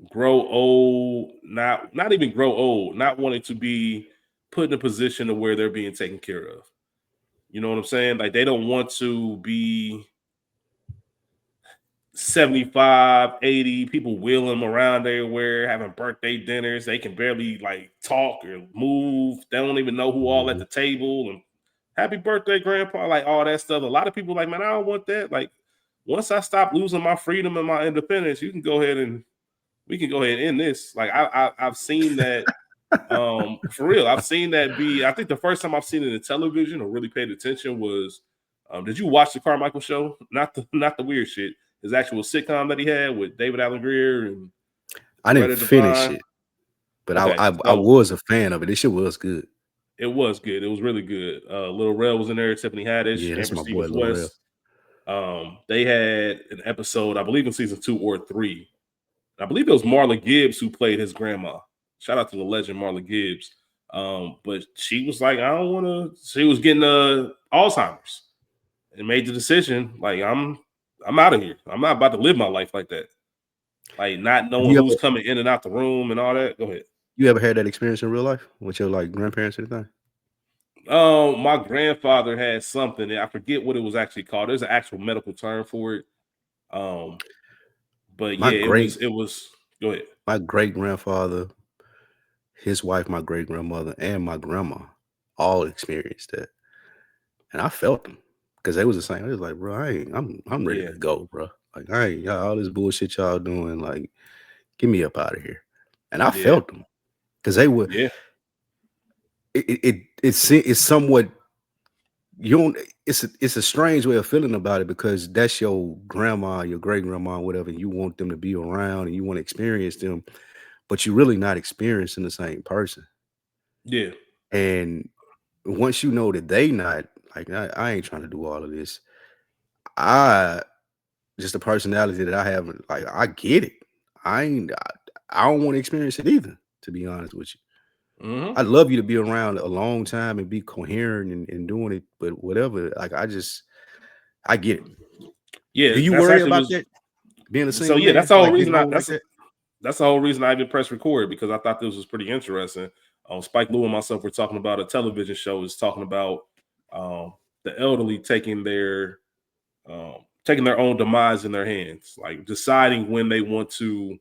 grow old, not even grow old, not wanting to be put in a position of where they're being taken care of. You know what I'm saying? Like they don't want to be 75, 80 people wheeling them around everywhere, having birthday dinners. They can barely like talk or move. They don't even know who all at Mhm. the table and happy birthday, grandpa, like all that stuff. A lot of people like, man, I don't want that. Like once I stop losing my freedom and my independence, you can go ahead and we can go ahead and end this. Like I've seen that for real. I've seen that be. I think the first time I've seen it in television or really paid attention was. Did you watch the Carmichael show? Not the weird shit. His actual sitcom that he had with David Allen Greer and I didn't Loretta finish Devine. it, but I, Okay, I I so was a fan of it. This shit was good. it was good. It was really good. Lil Rel was in there. Tiffany Haddish, Yeah, that's Amber my boy Stevens Lil Rel. West. They had an episode, I believe, in season 2 or 3. I believe it was Marla Gibbs who played his grandma. Shout out to the legend Marla Gibbs. But she was like, I don't want to. She was getting Alzheimer's and made the decision like I'm out of here. I'm not about to live my life like that. Like not Have knowing you who's ever coming in and out the room and all that. Go ahead. you ever had that experience in real life with your like grandparents or anything? My grandfather had something. I forget what it was actually called. There's an actual medical term for it. Um, but My yeah, it great was. It was. Go ahead. my great grandfather, his wife, my great grandmother, and my grandma all experienced that, and I felt them because they was the same. It was like, bro, I'm ready Yeah, to go, bro. Like I ain't y'all all this bullshit y'all doing. Like, get me up out of here. And I yeah, felt them because they were. yeah, It's somewhat you don't. It's a strange way of feeling about it because that's your grandma, your great grandma, whatever. And you want them to be around and you want to experience them, but you're really not experiencing the same person. yeah, And once you know that they not like, I ain't trying to do all of this. I just the personality that I have. Like I get it. I ain't. I don't want to experience it either. To be honest with you. hmm I'd love you to be around a long time and be coherent and doing it, but whatever. Like I get it. yeah. Do you That's worry actually about was. that being a So single yeah, that's man? the whole Like reason. getting old like that? That's the whole reason I even pressed record because I thought this was pretty interesting. Spike Lee and myself were talking about a television show. Is talking about um, the elderly taking their own demise in their hands, like deciding when they want to.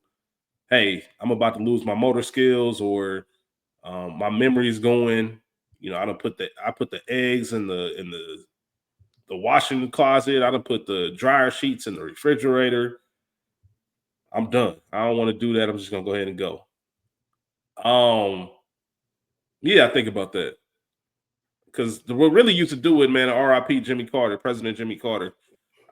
Hey, I'm about to lose my motor skills, or my memory's going. You know, I put the eggs in the washing closet. I done put the dryer sheets in the refrigerator. I'm done. I don't want to do that. I'm just gonna go ahead and go. Um, yeah, I think about that because what really used to do it, man. R.I.P. Jimmy Carter, President Jimmy Carter.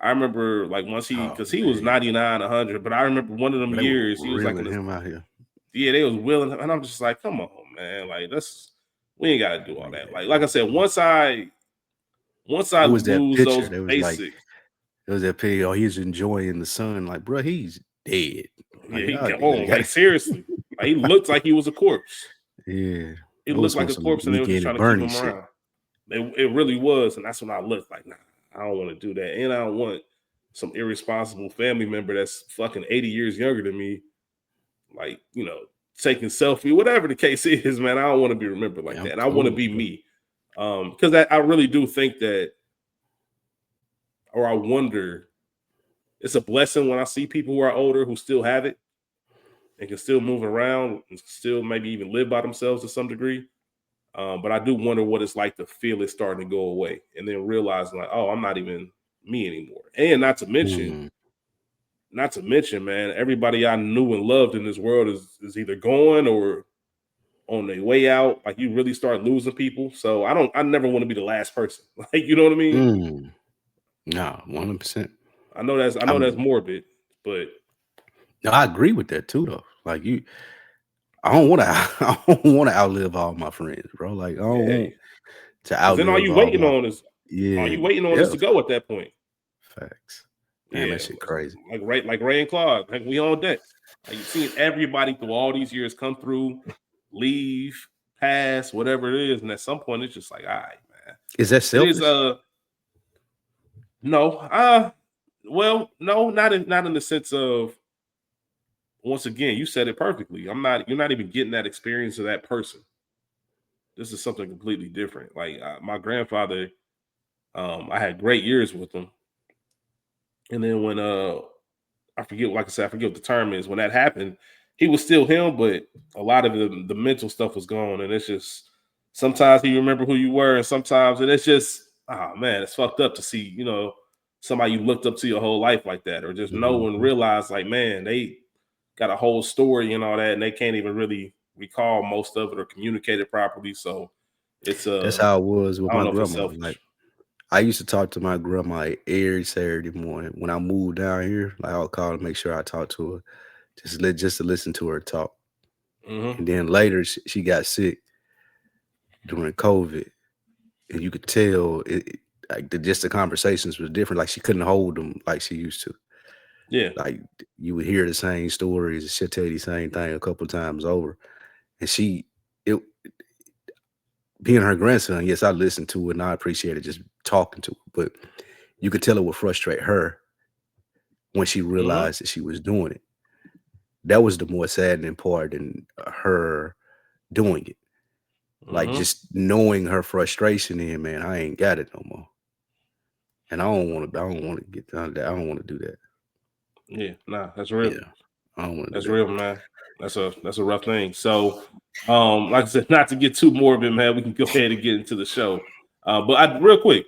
I remember like once Oh because he was man, 99, 100, but I remember one of them but they were years he was like in reeling the him out here. yeah they was willing, and I'm just like, come on, man, like that's we ain't got to do all that. Man, Like I said, once I it was that lose picture. those There was like basic, it was that picture. Oh, he's enjoying the sun. Like, bro, he's dead. yeah, Like, he y'all got niggas on like got seriously, like he looked like he was a corpse. yeah. He I was looked on like a some corpse, and they were just weekend trying at to keep Bernie him shit. around. It really was, and that's when I looked like, nah, I don't want to do that, and I don't want some irresponsible family member that's fucking 80 years younger than me, like taking selfie, whatever the case is, man. I don't want to be remembered like Man, that, I'm and I want to cool, be bro. me, because I really do think that, or I wonder, it's a blessing when I see people who are older who still have it and can still move around and still maybe even live by themselves to some degree. But I do wonder what it's like to feel it starting to go away and then realizing like, oh, I'm not even me anymore. And Mm. not to mention, man, everybody I knew and loved in this world is either going or on their way out. Like you really start losing people. So I never want to be the last person. Like, you know what I mean? Mm. Nah, 100%. I know that's I'm morbid, but no, I agree with that too though. Like I don't want to I don't want to outlive all my friends, bro. Like I don't hey, want to because then outlive all yeah, you waiting on is yeah, to go at that point. facts. Man, Yeah, that shit crazy. like Ray and Claude, like we on deck. Like you've seen everybody through all these years come through, leave, pass, whatever it is, and at some point it's just like, all right, man. Is that It is selfish? no, well, no, not in the sense of once again, you said it perfectly. You're not even getting that experience of that person. This is something completely different. Like my grandfather, I had great years with him, and then when I forget, like I said, I forget what the term is. When that happened, he was still him, but a lot of the mental stuff was gone, and it's just sometimes you remember who you were, and sometimes and it's just oh man, it's fucked up to see somebody you looked up to your whole life like that, or just know and Mhm. realize like man they got a whole story and all that, and they can't even really recall most of it or communicate it properly. So it's That's how it was with I don't my know if it's grandma. Like selfish. I used to talk to my grandma like, every Saturday morning when I moved down here. Like I would call to make sure I talked to her, just to listen to her talk. Mm-hmm. And then later she got sick during COVID, and you could tell like just the conversations was different. Like she couldn't hold them like she used to. Yeah. Like you would hear the same stories, and she'll tell you the same thing a couple times over. And it being her grandson, yes, I listened to it and I appreciated just talking to her. But you could tell it would frustrate her when she Mm-hmm. realized that she was doing it. That was the more saddening part than her doing it. Like Mm-hmm. just knowing her frustration in, man, I ain't got it no more. And I don't want to get down that. I don't want to do that. Yeah. Nah, that's real. Yeah. I don't want to That's do that. real, man. That's a rough thing. So, like I said, not to get too morbid, man. We can go ahead and get into the show. But real quick,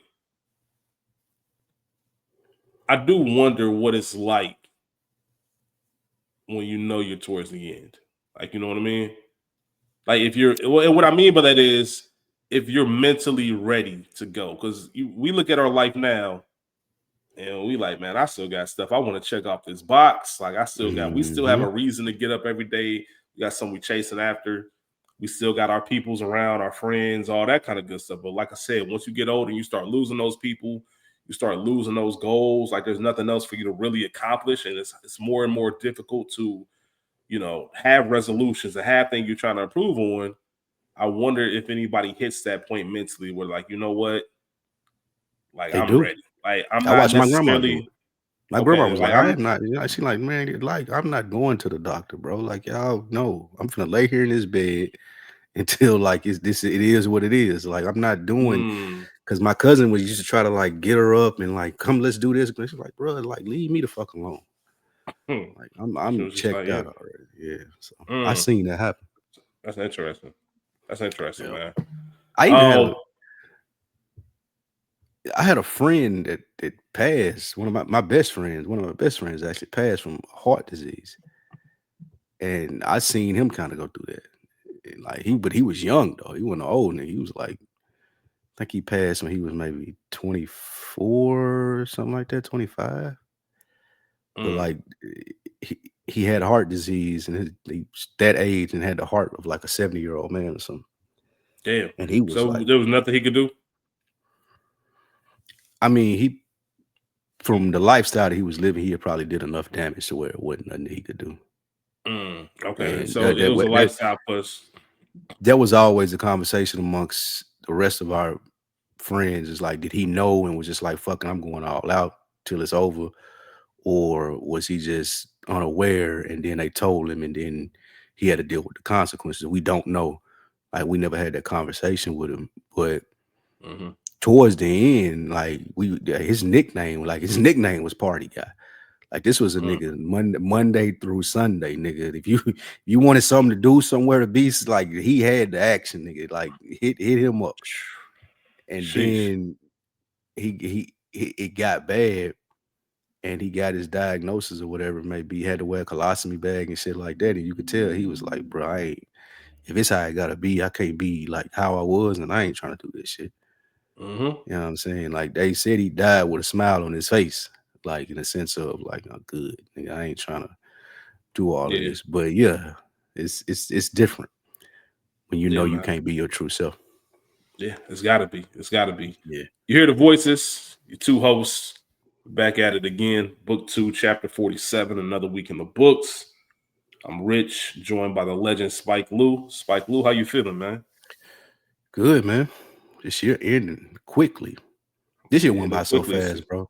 I do wonder what it's like when you know you're towards the end. Like, you know what I mean? Like, if you're, and what I mean by that is, if you're mentally ready to go, because we look at our life now and we like, man, I still got stuff I want to check off this box. Like we still have Hmm. a reason to get up every day. We got something we chasing after. We still got our peoples around, our friends, all that kind of good stuff. But like I said, once you get older and you start losing those people, you start losing those goals. Like there's nothing else for you to really accomplish, and it's more and more difficult to have resolutions and have things you're trying to improve on. I wonder if anybody hits that point mentally where like, you know what, like They I'm do. ready. Like I'm I not watched my grandma do it. necessarily My grandma okay. was Like like, I I'm am not, she like, man, like, I'm not going to the doctor, bro. Like, y'all know, I'm gonna lay here in this bed until like it is what it is. Like, I'm not doing mm, because my cousin was used to try to like get her up and like, come, let's do this. But she's like, bro, like, leave me the fuck alone. hmm. Like, She I'm was just like, checked yeah. out already. Yeah. So I Mm, seen that happen. that's interesting. That's interesting, Yeah. man. I even had Um, a I had a friend that passed. One of my best friends, one of my best friends actually passed from heart disease. And I seen him kind of go through that. And like but he was young though. He wasn't old and he was like, I think he passed when he was maybe 24 or something like that, 25. But mm, like he had heart disease and he was that age and had the heart of like a 70-year-old man or something. damn. And he was So like, there was nothing he could do. I mean, he from the lifestyle that he was living, he had probably did enough damage to where it wasn't nothing he could do. Okay, And so it was a lifestyle push. that was always a conversation amongst the rest of our friends. Is like, did he know and was just like, fucking, I'm going all out till it's over? Or was he just unaware and then they told him and then he had to deal with the consequences? We don't know. Like, we never had that conversation with him. But Hmm. towards the end, like, his nickname was Party Guy. Like, this was a Mm, nigga Monday through Sunday, nigga. If you wanted something to do, somewhere to be, like, he had the action, nigga. Like, hit him up. And sheesh. then it got bad, and he got his diagnosis or whatever it may be. He had to wear a colostomy bag and shit like that. And you could tell he was like, bro, if it's how it gotta be, I can't be like how I was, and I ain't trying to do this shit. Hmm. You know what I'm saying? Like, they said he died with a smile on his face, like in the sense of like, oh, good, nigga, I ain't trying to do all of Yeah, this. But yeah, it's different when you know yeah, you man. can't be your true self. Yeah, it's got to be. It's got to be. Yeah. You hear the voices. Your two hosts back at it again. Book 2, Chapter 47. Another week in the books. I'm Rich, joined by the legend Spike Lou. Spike Lou, how you feeling, man? Good, man. This year ending quickly. This year went And by then so quickly, fast, bro.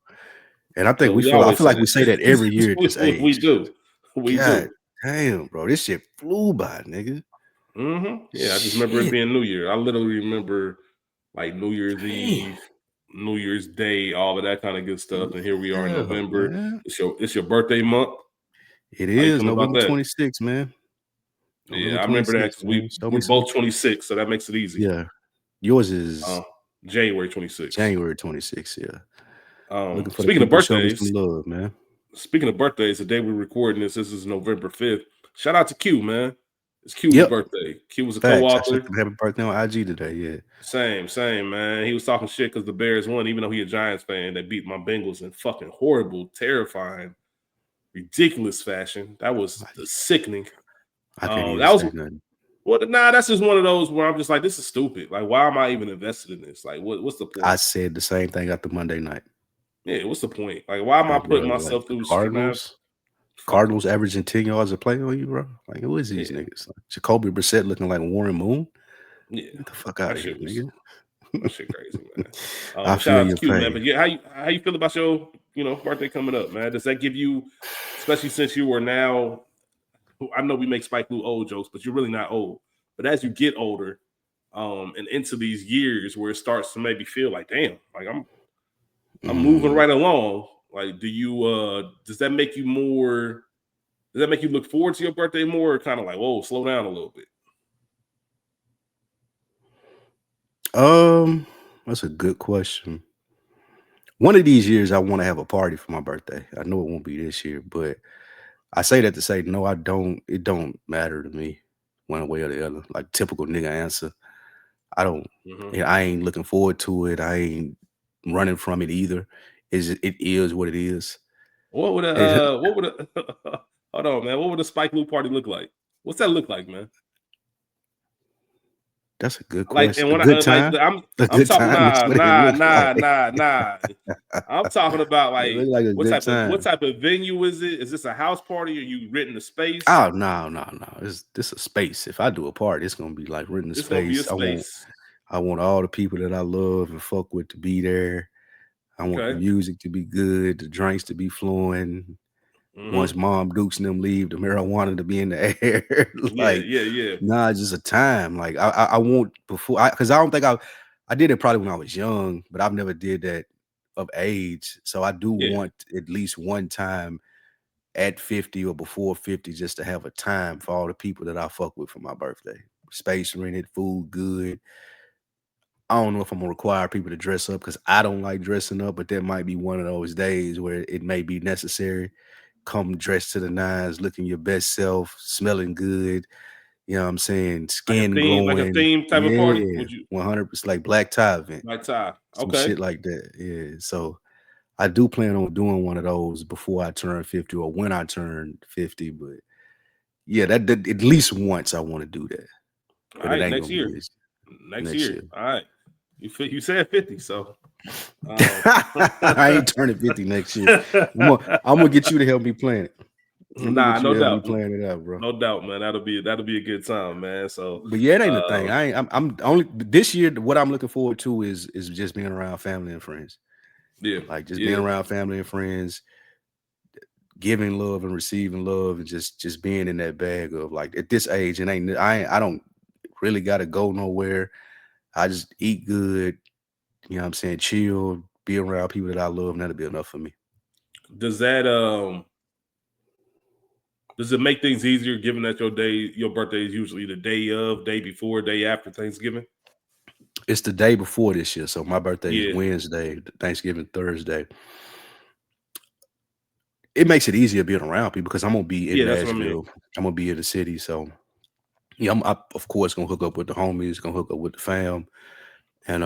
And I think we I always feel say like we that. say that every year at this We age. do. We God do. Damn, bro, this shit flew by, nigga. Yeah, I just remember it Shit. being New Year. I literally remember like New Year's Damn. Eve, New Year's Day, all of that kind of good stuff. And here we are in Yeah, November. man. It's your birthday month. It How you is feel about November that? 26th, man. Yeah, November I remember that 26th, because man. we Show me we some. both 26, so that makes it easy. Yeah. Yours is January 26th. January 26th. Yeah. Looking for the Speaking of people to show me some birthdays, love, man. the day we're recording this is November 5th. Shout out to Q, man. It's Q's Yep. birthday. Q was a Facts. I said co-author. happy birthday on IG today. Yeah. Same, man. He was talking shit because the Bears won, even though he a Giants fan. They beat my Bengals in fucking horrible, terrifying, ridiculous fashion. That was sickening. I can't even That was say nothing. that's just one of those where I'm just like, this is stupid. Like, why am I even invested in this? Like, what's the point? I said the same thing after Monday night. Yeah, what's the point? Like, why am I Like, bro, putting like myself the through shit, man? Cardinals. Fuck Cardinals averaging 10 yards a play on you, bro. Like, who is these yeah, niggas? Like, Jacoby Brissett looking like Warren Moon. yeah. Get the fuck out That of here, shit was nigga. that shit crazy, man. I But shout feel out to your Q, man. pain. But yeah, how you feel about your birthday coming up, man? Does that give you, especially since you are now, I know we make Spike Lee old jokes, but you're really not old. But as you get older, and into these years where it starts to maybe feel like, damn, like I'm moving right along. Like, does that make you more? Does that make you look forward to your birthday more, or kind of like, whoa, slow down a little bit? That's a good question. One of these years, I want to have a party for my birthday. I know it won't be this year, but I say that to say no. I don't. It don't matter to me, one way or the other. Like typical nigga answer. I don't. Mm-hmm. Yeah, I ain't looking forward to it. I ain't running from it either. It is what it is. What would hold on, man? What would a Spike Lee party look like? What's that look like, man? That's a good Like, question. and A when good I like, time. A I'm good talking time is what it looks like. nah. I'm talking about It like look like a what good what time. type of venue is it? Is this a house party? Are you renting a space? Oh no. This a space. If I do a party, it's gonna be like renting a It's gonna be a space. space. I want all the people that I love and fuck with to be there. I want the Okay. music to be good, the drinks to be flowing. Once Mm-hmm. Mom Dukes and them leave, the marijuana to be in the air. Like, Yeah. nah, it's just a time. Like I want before because I don't think I did it probably when I was young, but I've never did that of age. So I do Yeah. want at least one time at 50 or before 50 just to have a time for all the people that I fuck with for my birthday. Space rented, food good. I don't know if I'm gonna require people to dress up because I don't like dressing up, but that might be one of those days where it may be necessary. Come dressed to the nines, looking your best self, smelling good. You know what I'm saying? Skin Like a glowing. theme type of party? Yeah, Would you 100% like black tie event, like tie? some Okay. shit like that. Yeah. So I do plan on doing one of those before I turn 50 or when I turn 50. But yeah, that at least once I want to do that. All But it right, ain't next gonna be year. this Next next year. year. All right. You said 50, so um I ain't turning 50 next year. I'm gonna get you to help me plan it. I'm gonna nah, get you no to help me doubt. plan it out, bro. No doubt, man. That'll be a good time, man. So But yeah, it ain't a thing. uh I'm only this year. What I'm looking forward to is just being around family and friends. yeah, Like just being yeah. around family and friends, giving love and receiving love, and just being in that bag of like at this age, and I don't really gotta go nowhere. I just eat good. You know what I'm saying? Chill, be around people that I love, and that'll be enough for me. Does that does it make things easier given that your birthday is usually the day of, day before, day after Thanksgiving? It's the day before this year, so my birthday is Yeah. Wednesday, Thanksgiving Thursday. It makes it easier being around people because I'm gonna be in Yeah, that's what I mean. Nashville. I'm gonna be in the city, so yeah, of course gonna hook up with the homies, gonna hook up with the fam, and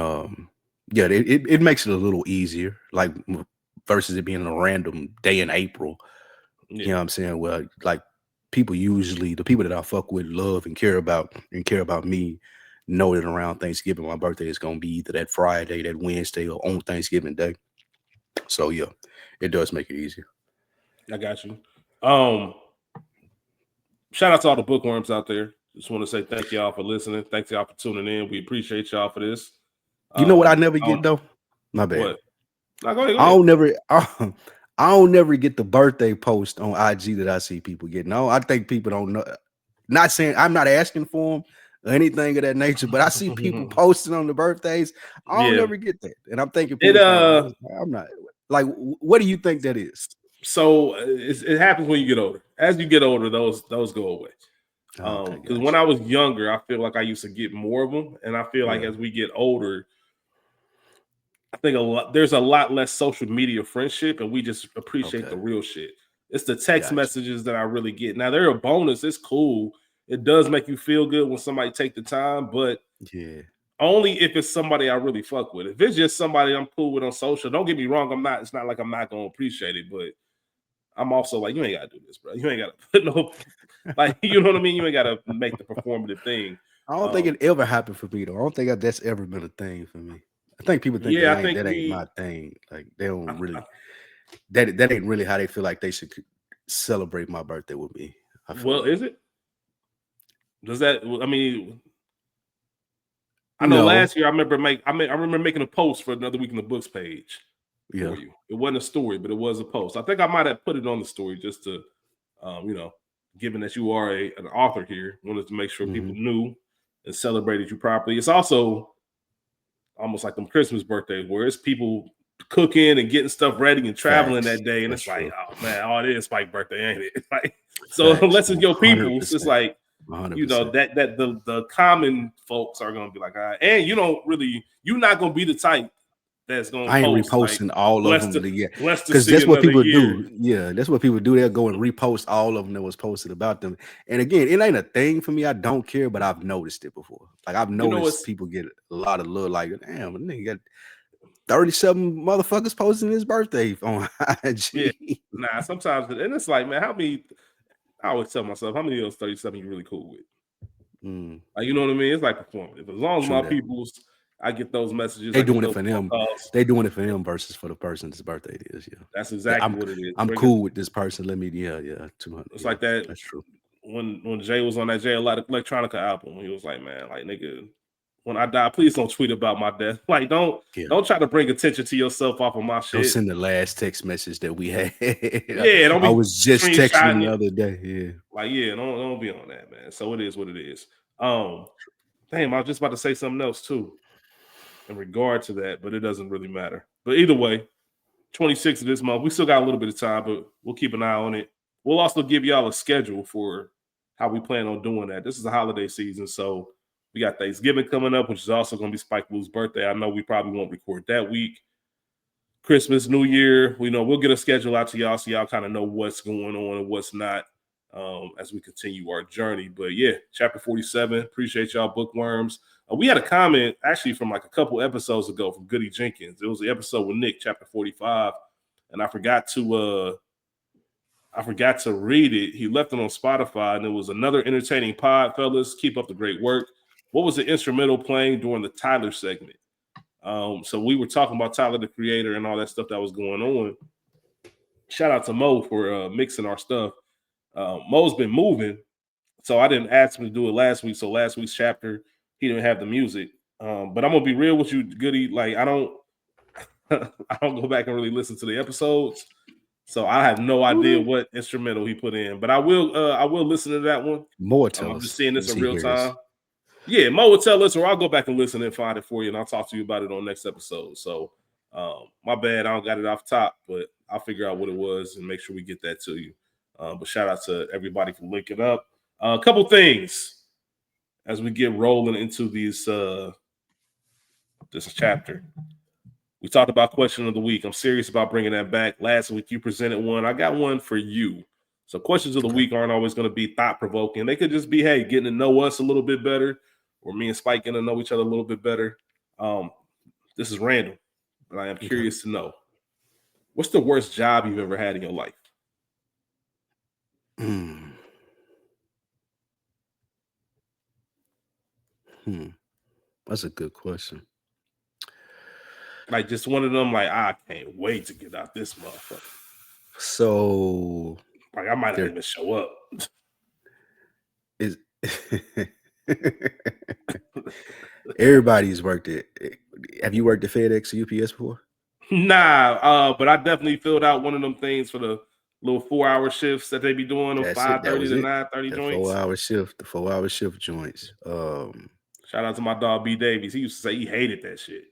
yeah, it makes it a little easier, like versus it being a random day in April. You Yeah. know what I'm saying? Well, like people usually the people that I fuck with, love and care about me, know that around Thanksgiving my birthday is gonna be either that Friday, that Wednesday, or on Thanksgiving Day. So yeah, it does make it easier. I got you. Um Shout out to all the bookworms out there. Just want to say thank y'all for listening. Thanks y'all for tuning in. We appreciate y'all for this. You know what I never I don't, get though? My bad. what? No, go ahead, go I ahead. don't never I don't never get the birthday post on IG that I see people getting. No, I think people don't know. Not saying I'm not asking for them or anything of that nature, but I see people posting on the birthdays. I don't Yeah. never get that, and I'm thinking It people think I'm not. Like, what do you think that is? So it happens when you get older. As you get older, those go away. Okay, Because gotcha. when I was younger, I feel like I used to get more of them, and I feel like Yeah. as we get older, I think there's a lot less social media friendship, and we just appreciate the Okay, real shit. It's the text gotcha. messages that I really get. Now they're a bonus. It's cool. It does make you feel good when somebody take the time, but Yeah. only if it's somebody I really fuck with. If it's just somebody I'm cool with on social, don't get me wrong. I'm not. It's not like I'm not gonna appreciate it, but I'm also like, you ain't gotta do this, bro. You ain't gotta put no, like, you know what I mean. You ain't gotta make the performative thing. I don't think it ever happened for me though. I don't think that's ever been a thing for me. I think people think Yeah, I think that ain't my thing. Like they don't really that ain't really how they feel like they should celebrate my birthday with me. I feel well, like is it? Does that? I mean, I know no, last year I remember making a post for another week in the books page yeah, for you. It wasn't a story, but it was a post. I think I might have put it on the story just to, you know, given that you are an author here, wanted to make sure people knew and celebrated you properly. It's also almost like them Christmas birthdays where it's people cooking and getting stuff ready and traveling facts. that day, and That's it's like, true. oh man, all it is Spike birthday, ain't it? Like, so Facts. unless it's your people's, it's 100%. like, you know, 100%. that the common folks are gonna be like, all right, and you're not gonna be the type that's gonna I ain't post like reposting all of blessed them to blessed to because see that's what another people year. do. Yeah, that's what people do. They'll go and repost all of them that was posted about them. And again, it ain't a thing for me. I don't care, but I've noticed it before. Like I've You know, noticed it's people get a lot of love. Like, damn, a nigga got 37 motherfuckers posting his birthday on yeah, IG. nah. Sometimes, and it's like, man, how many? I always tell myself, how many of those 37 you really cool with? Mm, Like, you know what I mean? It's like performative. As long as true my that. people's, I get those messages, They I get doing it those for phone them. calls. They doing it for them versus for the person's birthday it is. Yeah. That's Yeah, exactly what it is. I'm Bring it. cool with this person. Let me, yeah, 200. It's Yeah, like that that's true. when Jay was on that Jay a lot of electronica album. He was like, man, like nigga, when I die, please don't tweet about my death. Like, Yeah. don't try to bring attention to yourself off of my Don't shit. send the last text message that we had. Yeah, don't I be was just texting him screenshotting the it. other day. Yeah. Like, yeah, don't be on that, man. So it is what it is. Damn, I was just about to say something else too in regard to that, but it doesn't really matter. But either way, 26th of this month. We still got a little bit of time, but we'll keep an eye on it. We'll also give y'all a schedule for how we plan on doing that. This is the holiday season, so we got Thanksgiving coming up, which is also going to be Spike Blue's birthday. I know we probably won't record that week. Christmas, New Year, we'll get a schedule out to y'all so y'all kind of know what's going on and what's not as we continue our journey. But yeah, chapter 47. Appreciate y'all, bookworms. We had a comment actually from like a couple episodes ago from Goody Jenkins. It was the episode with Nick, chapter 45, and I forgot to read it. He left it on Spotify, and it was another entertaining pod, fellas. Keep up the great work. What was the instrumental playing during the Tyler segment? So we were talking about Tyler the Creator and all that stuff that was going on. Shout out to Mo for mixing our stuff. Mo's been moving, so I didn't ask him to do it last week. So last week's chapter, he didn't have the music. But I'm gonna be real with you, Goody. Like I don't I don't go back and really listen to the episodes. So I have no idea what instrumental he put in. But I will listen to that one. More tell I'm just us seeing this once in he real hears. time. Yeah, Mo will tell us, or I'll go back and listen and find it for you, and I'll talk to you about it on next episode. So, my bad, I don't got it off top, but I'll figure out what it was and make sure we get that to you. But shout out to everybody for linking up. A couple things as we get rolling into these this chapter. We talked about question of the week. I'm serious about bringing that back. Last week you presented one. I got one for you. So questions of the week aren't always going to be thought provoking. They could just be, hey, getting to know us a little bit better, or me and Spike getting to know each other a little bit better. This is random, but I am curious to know, what's the worst job you've ever had in your life? That's a good question. Like just one of them, like I can't wait to get out this motherfucker. So like I might not even show up. Is everybody's worked it. Have you worked at FedEx or UPS before? But I definitely filled out one of them things for the little 4-hour shifts that they be doing, them That's it. That 5:30 was to it. 9:30 The joints. 4-hour shift. The 4-hour shift joints. Shout out to my dog B Davies. He used to say he hated that shit.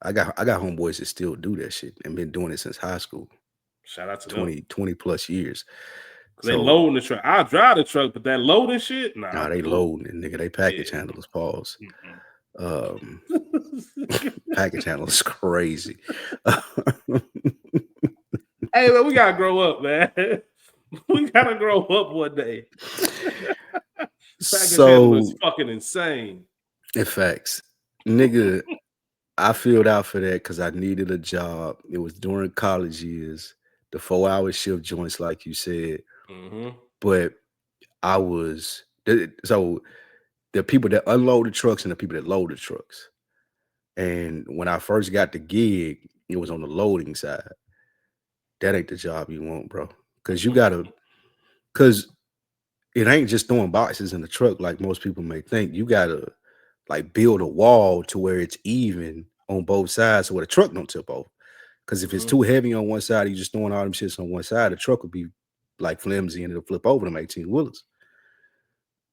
I got homeboys that still do that shit and been doing it since high school. Shout out to them. 20 plus years. Cause they loading the truck. I'll drive the truck, but that loading shit, nah, they loading it, nigga. They package handlers. Pause. Package handlers crazy. Hey man, we gotta grow up, man. We gotta grow up one day. Package handler is fucking insane. In facts, nigga, I filled out for that because I needed a job. It was during college years, the 4-hour shift joints, like you said. But I was so the people that unload the trucks and the people that load the trucks. And when I first got the gig, it was on the loading side. That ain't the job you want, bro. Because it ain't just throwing boxes in the truck like most people may think. You gotta like build a wall to where it's even on both sides so where the truck don't tip over. Because if it's too heavy on one side, you just throwing all them shits on one side, the truck will be like flimsy and it'll flip over them 18-wheelers.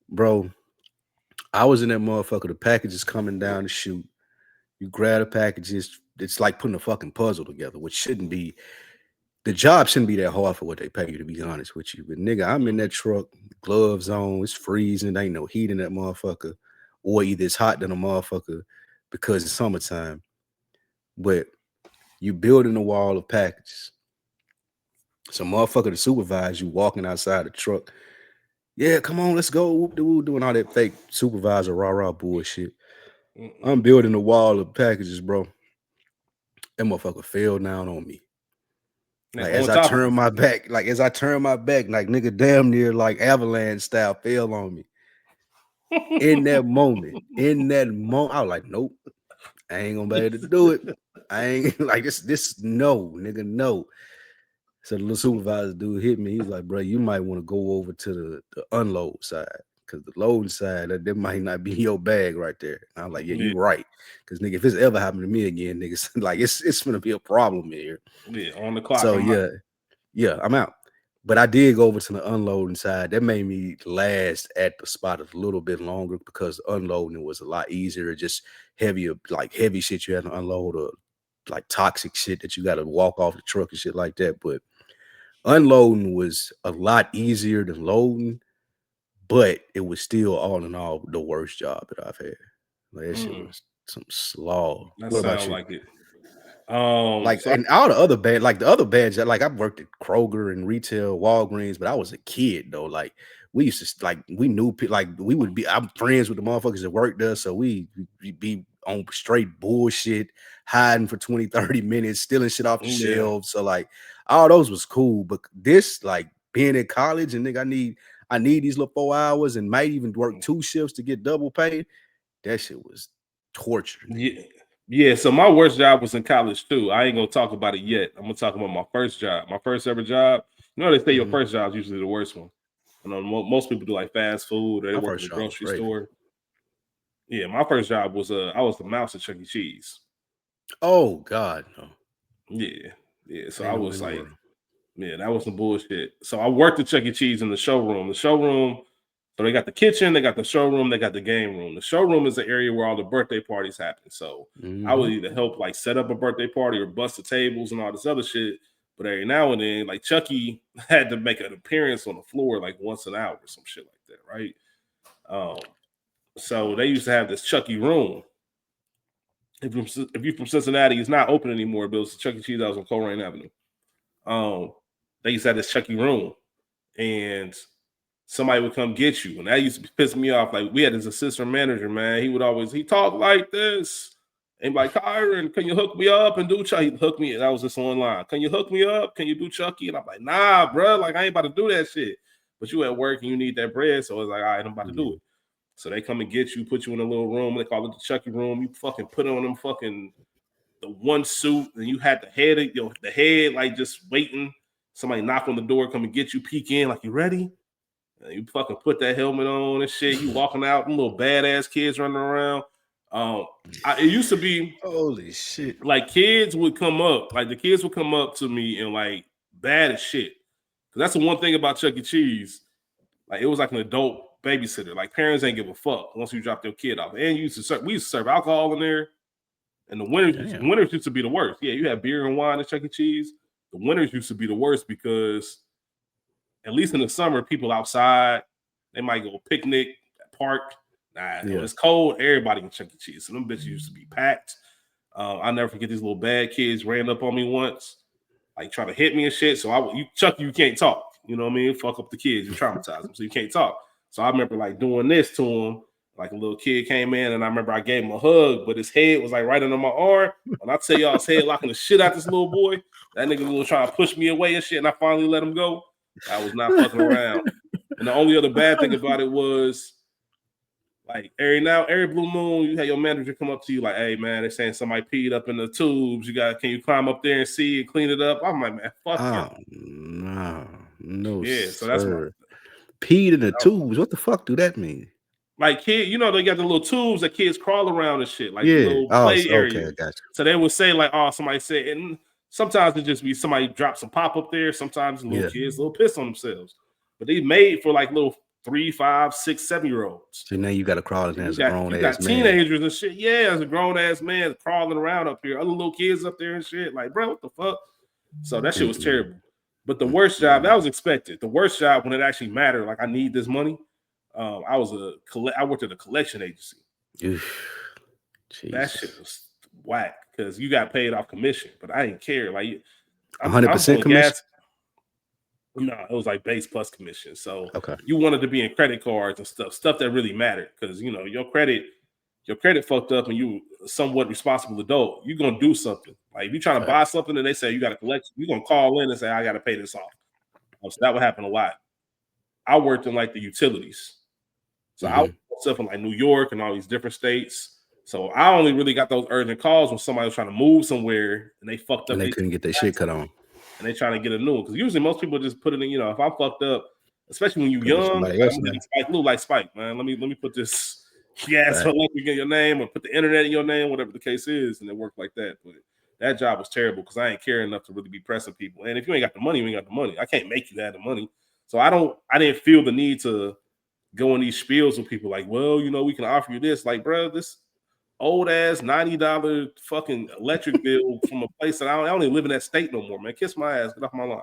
Bro, I was in that motherfucker. The package is coming down the chute. You grab the packages. It's like putting a fucking puzzle together, which shouldn't be. The job shouldn't be that hard for what they pay you, to be honest with you. But nigga, I'm in that truck, gloves on, it's freezing, there ain't no heat in that motherfucker. Or either it's hot than a motherfucker because it's summertime. But you building a wall of packages. Some motherfucker to supervise you walking outside the truck. Yeah, come on, let's go. Doing all that fake supervisor rah-rah bullshit. I'm building a wall of packages, bro. That motherfucker fell down on me. Like as I turn my back, like nigga damn near like avalanche style fell on me. In that moment, I was like, nope, I ain't gonna be able to do it. I ain't like this, no, nigga, no. So the little supervisor dude hit me. He's like, bro, you might want to go over to the unload side. Because the loading side, that might not be your bag right there. And I'm like, yeah, you're right. Because nigga, if it's ever happened to me again, nigga, like it's gonna be a problem here. Yeah, on the clock. So yeah, I'm out. But I did go over to the unloading side. That made me last at the spot a little bit longer because unloading was a lot easier. Just heavier, like heavy shit you had to unload, or like toxic shit that you got to walk off the truck and shit like that. But unloading was a lot easier than loading, but it was still all in all the worst job that I've had. Like that shit was some slaw. That sounds like it. And all the other bad, like the other badge, like I worked at Kroger and retail, Walgreens, but I was a kid though. Like we used to, like we knew, like we would be. I'm friends with the motherfuckers that worked there, so we'd be on straight bullshit, hiding for 20, 30 minutes, stealing shit off the shelves. So like all those was cool, but this like being in college and nigga, I need these little 4 hours and might even work 2 shifts to get double paid. That shit was torture. Yeah, so my worst job was in college too. I ain't gonna talk about it yet. I'm gonna talk about my first job, my first ever job. You know, they say your first job is usually the worst one. I know most people do like fast food or they work in the grocery store. Yeah, my first job was I was the mouse at Chuck E. Cheese. Oh God, no. Yeah. So I was like, yeah, that was some bullshit. So I worked at Chuck E. Cheese in the showroom. So they got the kitchen, they got the showroom, they got the game room. The showroom is the area where all the birthday parties happen. So I would either help like set up a birthday party or bust the tables and all this other shit. But every now and then, like Chucky had to make an appearance on the floor like once an hour or some shit like that, right? So they used to have this Chucky room. If you're from Cincinnati, it's not open anymore, but it was Chuck E. Cheese house on Coleraine Avenue. They used to have this Chucky room, and somebody would come get you, and that used to piss me off. Like we had this assistant manager, man. He talked like this, and like Kyron, can you hook me up and do Chucky? He'd hook me, and I was just online. Can you hook me up? Can you do Chucky? And I'm like, nah, bro. Like I ain't about to do that shit. But you at work and you need that bread, so it's like, all right, I'm about to do it. So they come and get you, put you in a little room. They call it the Chucky room. You fucking put on them fucking the one suit, and you had the head like just waiting. Somebody knock on the door, come and get you, peek in, like you ready? And you fucking put that helmet on and shit. You walking out, them little badass kids running around. Um, it used to be Holy shit. like kids would come up, like the kids would come up to me and like bad as shit. Cause that's the one thing about Chuck E. Cheese. Like it was like an adult babysitter. Like parents ain't give a fuck once you drop their kid off. And you used to serve, we used to serve alcohol in there. And the winters used to be the worst. Yeah, you have beer and wine at Chuck E. Cheese. The winters used to be the worst because at least in the summer, people outside, they might go picnic at park. When it's cold, everybody can Chuck E. Cheese. So them bitches used to be packed. I'll never forget these little bad kids ran up on me once, like trying to hit me and shit. So Chuck, you can't talk. You know what I mean? Fuck up the kids, you traumatize them, so you can't talk. So I remember like doing this to him. Like a little kid came in, and I remember I gave him a hug, but his head was like right under my arm. And I tell y'all, his head locking the shit out this little boy. That nigga was trying to push me away and shit, and I finally let him go. I was not fucking around. And the only other bad thing about it was, like every blue moon, you had your manager come up to you like, "Hey man, they're saying somebody peed up in the tubes. Can you climb up there and see and clean it up?" I'm like, man, fuck no, yeah. sir. So that's my peed in the tubes. What the fuck do that mean? Like kid, you know, they got the little tubes that kids crawl around and shit, like little play area. Okay, gotcha. So they would say like, "Oh, somebody said," and sometimes it just be somebody drop some pop up there. Sometimes little kids, little piss on themselves. But they made for like little 3, 5, 6, 7-year-olds. So now you got to crawl in as a grown ass man. Teenagers and shit. Yeah, as a grown ass man crawling around up here. Other little kids up there and shit. Like, bro, what the fuck? So that shit was terrible. But the worst job, that was expected. The worst job when it actually mattered, like I need this money. I worked at a collection agency. That shit was whack because you got paid off commission, but I didn't care. Like 100% commission. No, it was like base plus commission. So you wanted to be in credit cards and stuff that really mattered because you know your credit fucked up and you a somewhat responsible adult. You're gonna do something. Like if you're trying to buy something and they say you got to collect, you're gonna call in and say I got to pay this off. So that would happen a lot. I worked in like the utilities, so I was stuff in like New York and all these different states. So I only really got those urgent calls when somebody was trying to move somewhere and they fucked up. And they couldn't get their shit cut on. And they trying to get a new one. Because usually most people just put it in, you know, if I'm fucked up, especially when you're young, like Spike, man. Let me put this electric in your name or put the internet in your name, whatever the case is, and it worked like that. But that job was terrible because I ain't care enough to really be pressing people. And if you ain't got the money, you ain't got the money. I can't make you have the money. So I didn't feel the need to go in these spiels with people like, well, you know, we can offer you this. Like, bro, this old ass $90 fucking electric bill from a place that I don't even live in that state no more, man. Kiss my ass, get off my line.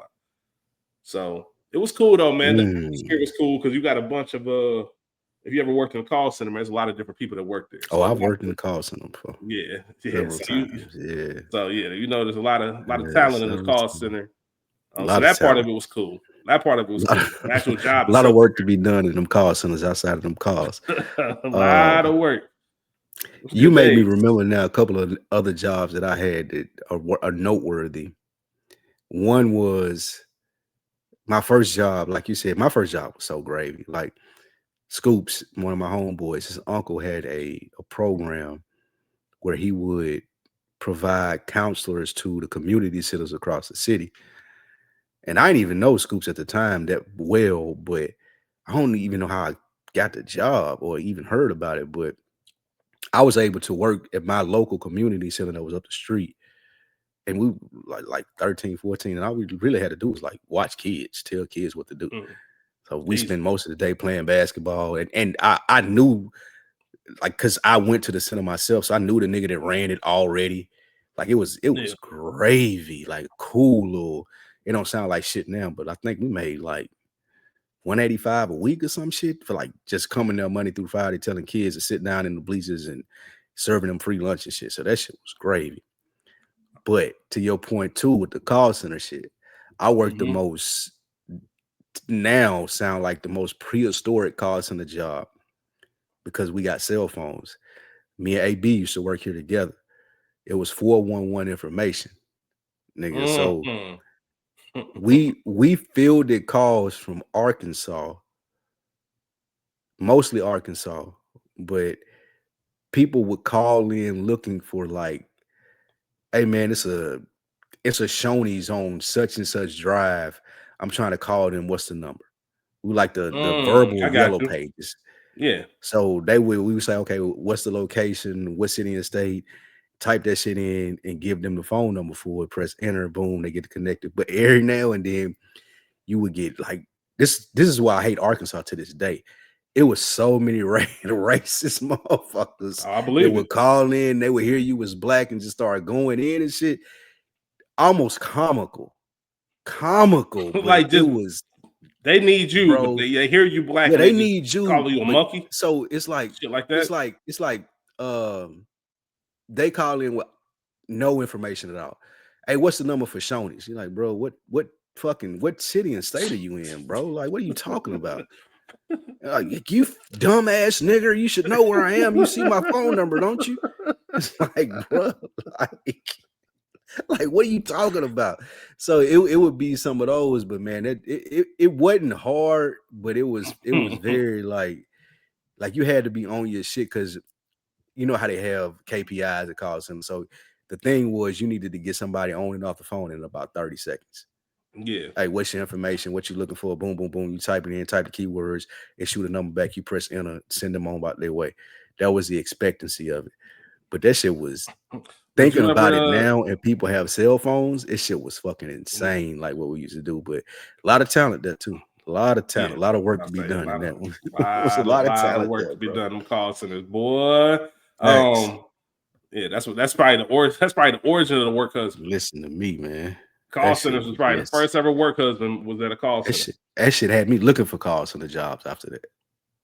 So it was cool though, man. It was cool because you got a bunch of if you ever worked in a call center, man, there's a lot of different people that work there. So I've worked in the call center before. Yeah. Times. So you know, there's a lot of talent in the call center. So that part of it was cool. That part of it was cool. The actual job. A lot of work to be done in them call centers outside of them calls. A lot of work. You made me remember now a couple of other jobs that I had that are noteworthy. One was my first job. Like you said, my first job was so gravy. Like Scoops, one of my homeboys, his uncle had a program where he would provide counselors to the community centers across the city. And I didn't even know Scoops at the time that well, but I don't even know how I got the job or even heard about it. But I was able to work at my local community center that was up the street. And we like 13, 14. And all we really had to do was like watch kids, tell kids what to do. So we spent most of the day playing basketball. And I knew, like, because I went to the center myself. So I knew the nigga that ran it already. Like it was gravy, like cool little. It don't sound like shit now, but I think we made like $185 a week or some shit for like just coming there Monday through Friday, telling kids to sit down in the bleachers and serving them free lunch and shit. So that shit was gravy. But to your point too, with the call center shit, I worked the most, now sound like the most prehistoric call center job because we got cell phones. Me and AB used to work here together. It was 411 information, nigga. So we fielded calls from Arkansas, mostly Arkansas, but people would call in looking for like, hey man, it's a Shoney's on such and such drive. I'm trying to call them. What's the number? We like the verbal yellow pages. Yeah. So we would say, okay, what's the location, what city and state, type that shit in and give them the phone number for it, press enter, boom, they get connected. But every now and then you would get like this is why I hate Arkansas to this day. It was so many racist motherfuckers I that believe would it. call in, they would hear you was black and just start going in and shit. Almost comical. Comical, but Like it just was, they need you, but bro. they hear you black Yeah, and they they just need you, call you a but monkey, so it's like shit like it's that. like it's like they call in with no information at all. Hey, what's the number for Shoney's? You're like, bro, what city and state are you in, bro? Like, what are you talking about? You dumbass nigger, you should know where I am. You see my phone number, don't you? It's like, bro, like what are you talking about? So it would be some of those, but man, it wasn't hard, but it was very like you had to be on your shit because you know how they have KPIs that calls them. So the thing was you needed to get somebody on and off the phone in about 30 seconds. Yeah. Hey, what's your information? What you looking for? Boom, boom, boom. You type it in, type the keywords, and shoot a number back. You press enter, send them on about their way. That was the expectancy of it. But that shit was Did thinking you about it ever now, and people have cell phones. This shit was fucking insane, like what we used to do. But a lot of talent there too. A lot of talent, yeah, a lot of work I to be say a done in lot that of one. It was a lot of lot of talent work there, to be bro. done in them call centers, boy. Thanks. Yeah, that's probably the origin. That's probably the origin of the work husband. Listen to me, man. Call That shit centers was was probably the just first ever work husband was at a call center. that shit had me looking for calls on the jobs after that.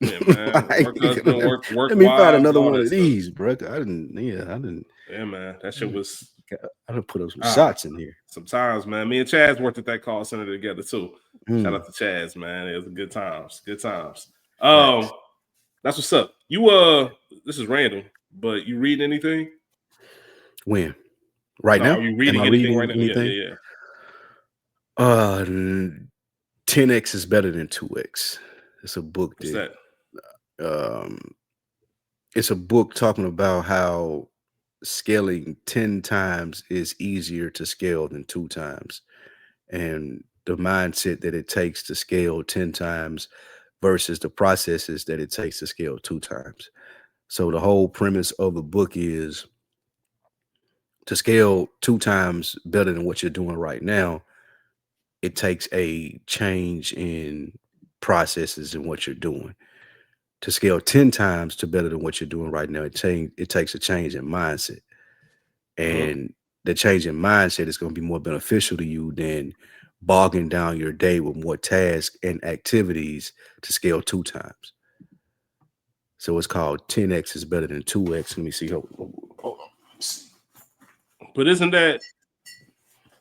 Yeah, man. Like, Work husband, work let me find wives, another all one that of stuff. these, bro. I didn't. Yeah, man. That shit was I done put up some shots in here. sometimes, man. Me and Chaz worked at that call center together too. Shout out Mm, to Chaz, man. It was good times. Good times. facts. That's what's up. You this is random, but you reading anything? When? Right No, are now? you Am I reading anything right reading now? Yeah, anything? yeah, yeah. 10x is better than 2x. It's a book What's that that? it's a book talking about how scaling 10 times is easier to scale than 2 times. And the mindset that it takes to scale 10 times versus the processes that it takes to scale 2 times. So the whole premise of the book is to scale 2 times better than what you're doing right now. It takes a change in processes and what you're doing. To scale 10 times to better than what you're doing right now, it takes a change in mindset. And the change in mindset is going to be more beneficial to you than bogging down your day with more tasks and activities to scale 2 times. So it's called 10x is better than 2x. Let me see. Hold on. But isn't that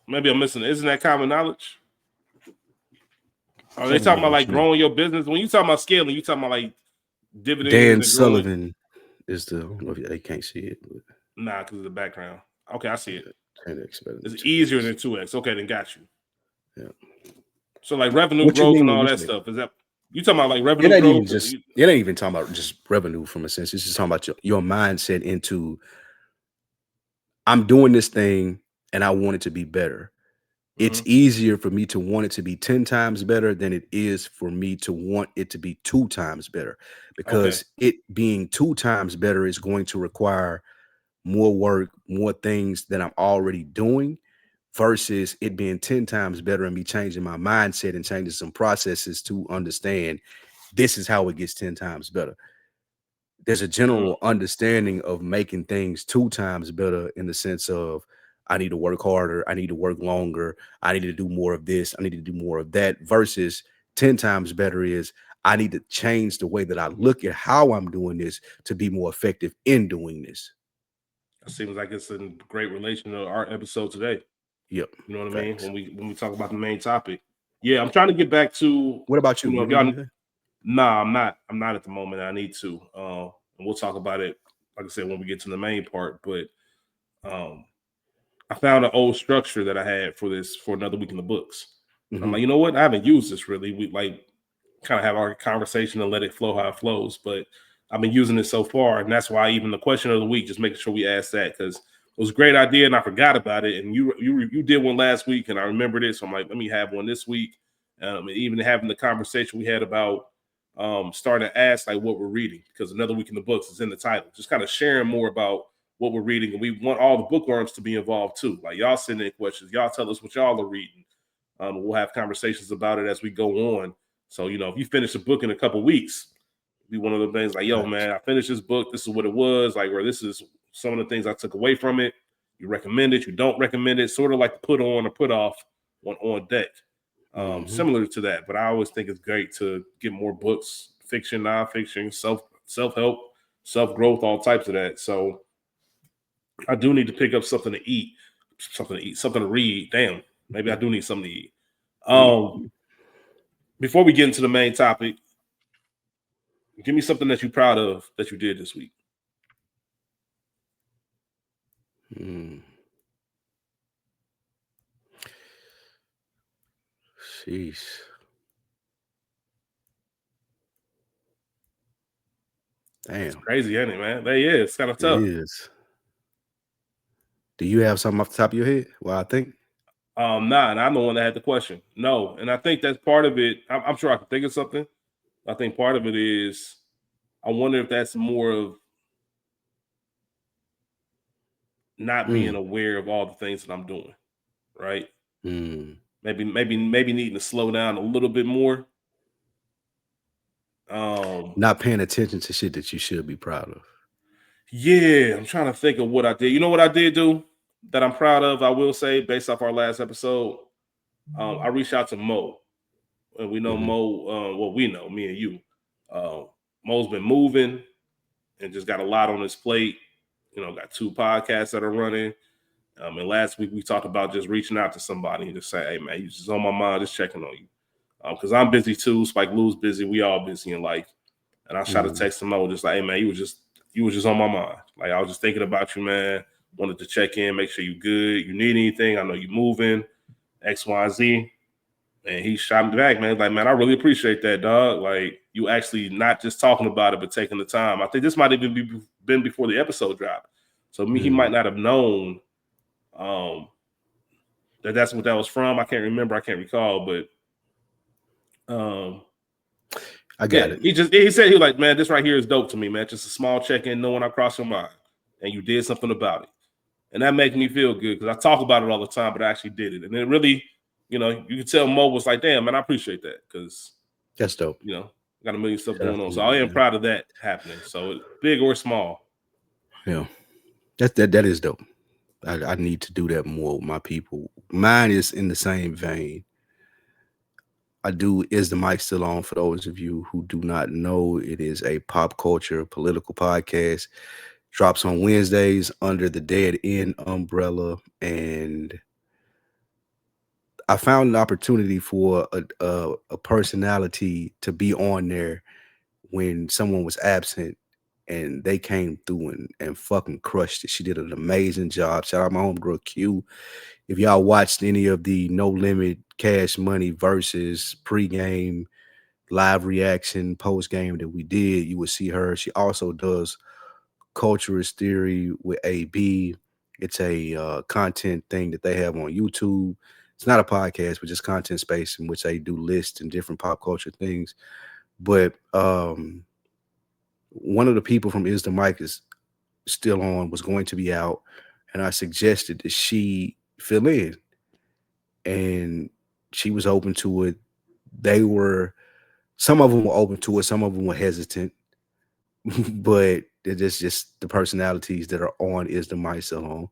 maybe I'm missing it? Isn't that common knowledge? Are they Common talking about knowledge, like man. growing your business? When you talking about scaling, you talking about like dividends Dan and growing? Sullivan is the, I don't know if they can't see it, but Nah, because of the background. Okay, I see it. 10x better than It's 2x. easier than 2x. Okay, then got you. Yeah. So like revenue What you growth mean and when all you that say stuff. Is that you talking about like it revenue ain't even growth? just it ain't even talking about just revenue from a sense. It's just talking about your mindset into I'm doing this thing and I want it to be better. It's easier for me to want it to be 10 times better than it is for me to want it to be 2 times better, Okay. because it being 2 times better is going to require more work, more things that I'm already doing versus it being 10 times better and me changing my mindset and changing some processes to understand this is how it gets 10 times better. There's a general understanding of making things 2 times better in the sense of I need to work harder, I need to work longer, I need to do more of this, I need to do more of that, versus 10 times better is I need to change the way that I look at how I'm doing this to be more effective in doing this. It seems like it's in great relation to our episode today. Yep. You know what I mean? Facts. When we talk about the main topic. Yeah, I'm trying to get back to, What about you? you know, You if read y'all anything? nah, I'm not. I'm not at the moment. I need to. And we'll talk about it, like I said, when we get to the main part. But I found an old structure that I had for another week in the books. I'm like, you know what? I haven't used this really. We like kind of have our conversation and let it flow how it flows. But I've been using it so far, and that's why even the question of the week, just making sure we ask that because it was a great idea and I forgot about it. And you did one last week, and I remembered it, so I'm like, let me have one this week. Even having the conversation we had about starting to ask like what we're reading, because another week in the books is in the title. Just kind of sharing more about what we're reading, and we want all the bookworms to be involved too. Like y'all send in questions, y'all tell us what y'all are reading. We'll have conversations about it as we go on. So if you finish a book in a couple weeks, be one of the things like, yo, man, I finished this book. This is what it was like, or this is some of the things I took away from it. You recommend it, you don't recommend it, sort of like the put on or put off on deck. Similar to that, but I always think it's great to get more books, fiction, nonfiction, self-help, self-growth, all types of that. So I do need to pick up something to eat, something to read. Damn, maybe I do need something to eat. Before we get into the main topic, give me something that you're proud of that you did this week. Jeez. Damn. It's crazy, ain't it, man? Yeah, it's kind of tough. It is. Do you have something off the top of your head? Well, I think. Nah, and I'm the one that had the question. No, and I think that's part of it. I'm sure I can think of something. I think part of it is, I wonder if that's more of not being aware of all the things that I'm doing, right? Maybe needing to slow down a little bit more. Not paying attention to shit that you should be proud of. Yeah, I'm trying to think of what I did. You know what I did do that I'm proud of, I will say, based off our last episode? I reached out to Mo. And we know Mo, well, we know, me and you. Mo's been moving and just got a lot on his plate. Got 2 podcasts that are running. And last week we talked about just reaching out to somebody and just say, hey, man, you just on my mind, just checking on you. Because I'm busy too. Spike Lou's busy. We all busy in life. And I shot a text to Mo just like, hey, man, you was just on my mind. Like, I was just thinking about you, man. Wanted to check in, make sure you good. You need anything? I know you moving, X, Y, Z. And he shot me back, man. Like, man, I really appreciate that, dog. Like, you actually not just talking about it, but taking the time. I think this might have been before the episode dropped. So he might not have known that's what that was from. I can't remember. I can't recall, but I got it. He said, he was like, man, this right here is dope to me, man. Just a small check-in, knowing I crossed your mind and you did something about it. And that makes me feel good because I talk about it all the time, but I actually did it. And it really, you can tell Mo was like, damn, man, I appreciate that because that's dope. Got a million stuff going on. So I am proud of that happening. So big or small. Yeah. That is dope. I need to do that more with my people. Mine is in the same vein. I do Is the Mic Still On? For those of you who do not know, it is a pop culture political podcast. Drops on Wednesdays under the Dead End umbrella. And I found an opportunity for a personality to be on there when someone was absent, and they came through and fucking crushed it. She did an amazing job. Shout out my homegirl Q. If y'all watched any of the No Limit Cash Money versus pregame live reaction post game that we did, you would see her. She also does Culturist Theory with AB. It's a content thing that they have on YouTube. It's not a podcast, but just content space in which they do lists and different pop culture things. But one of the people from Is the Mic is Still On was going to be out, and I suggested that she fill in, and she was open to it. Some of them were open to it, some of them were hesitant, but it's just the personalities that are on Is the Mic Still On.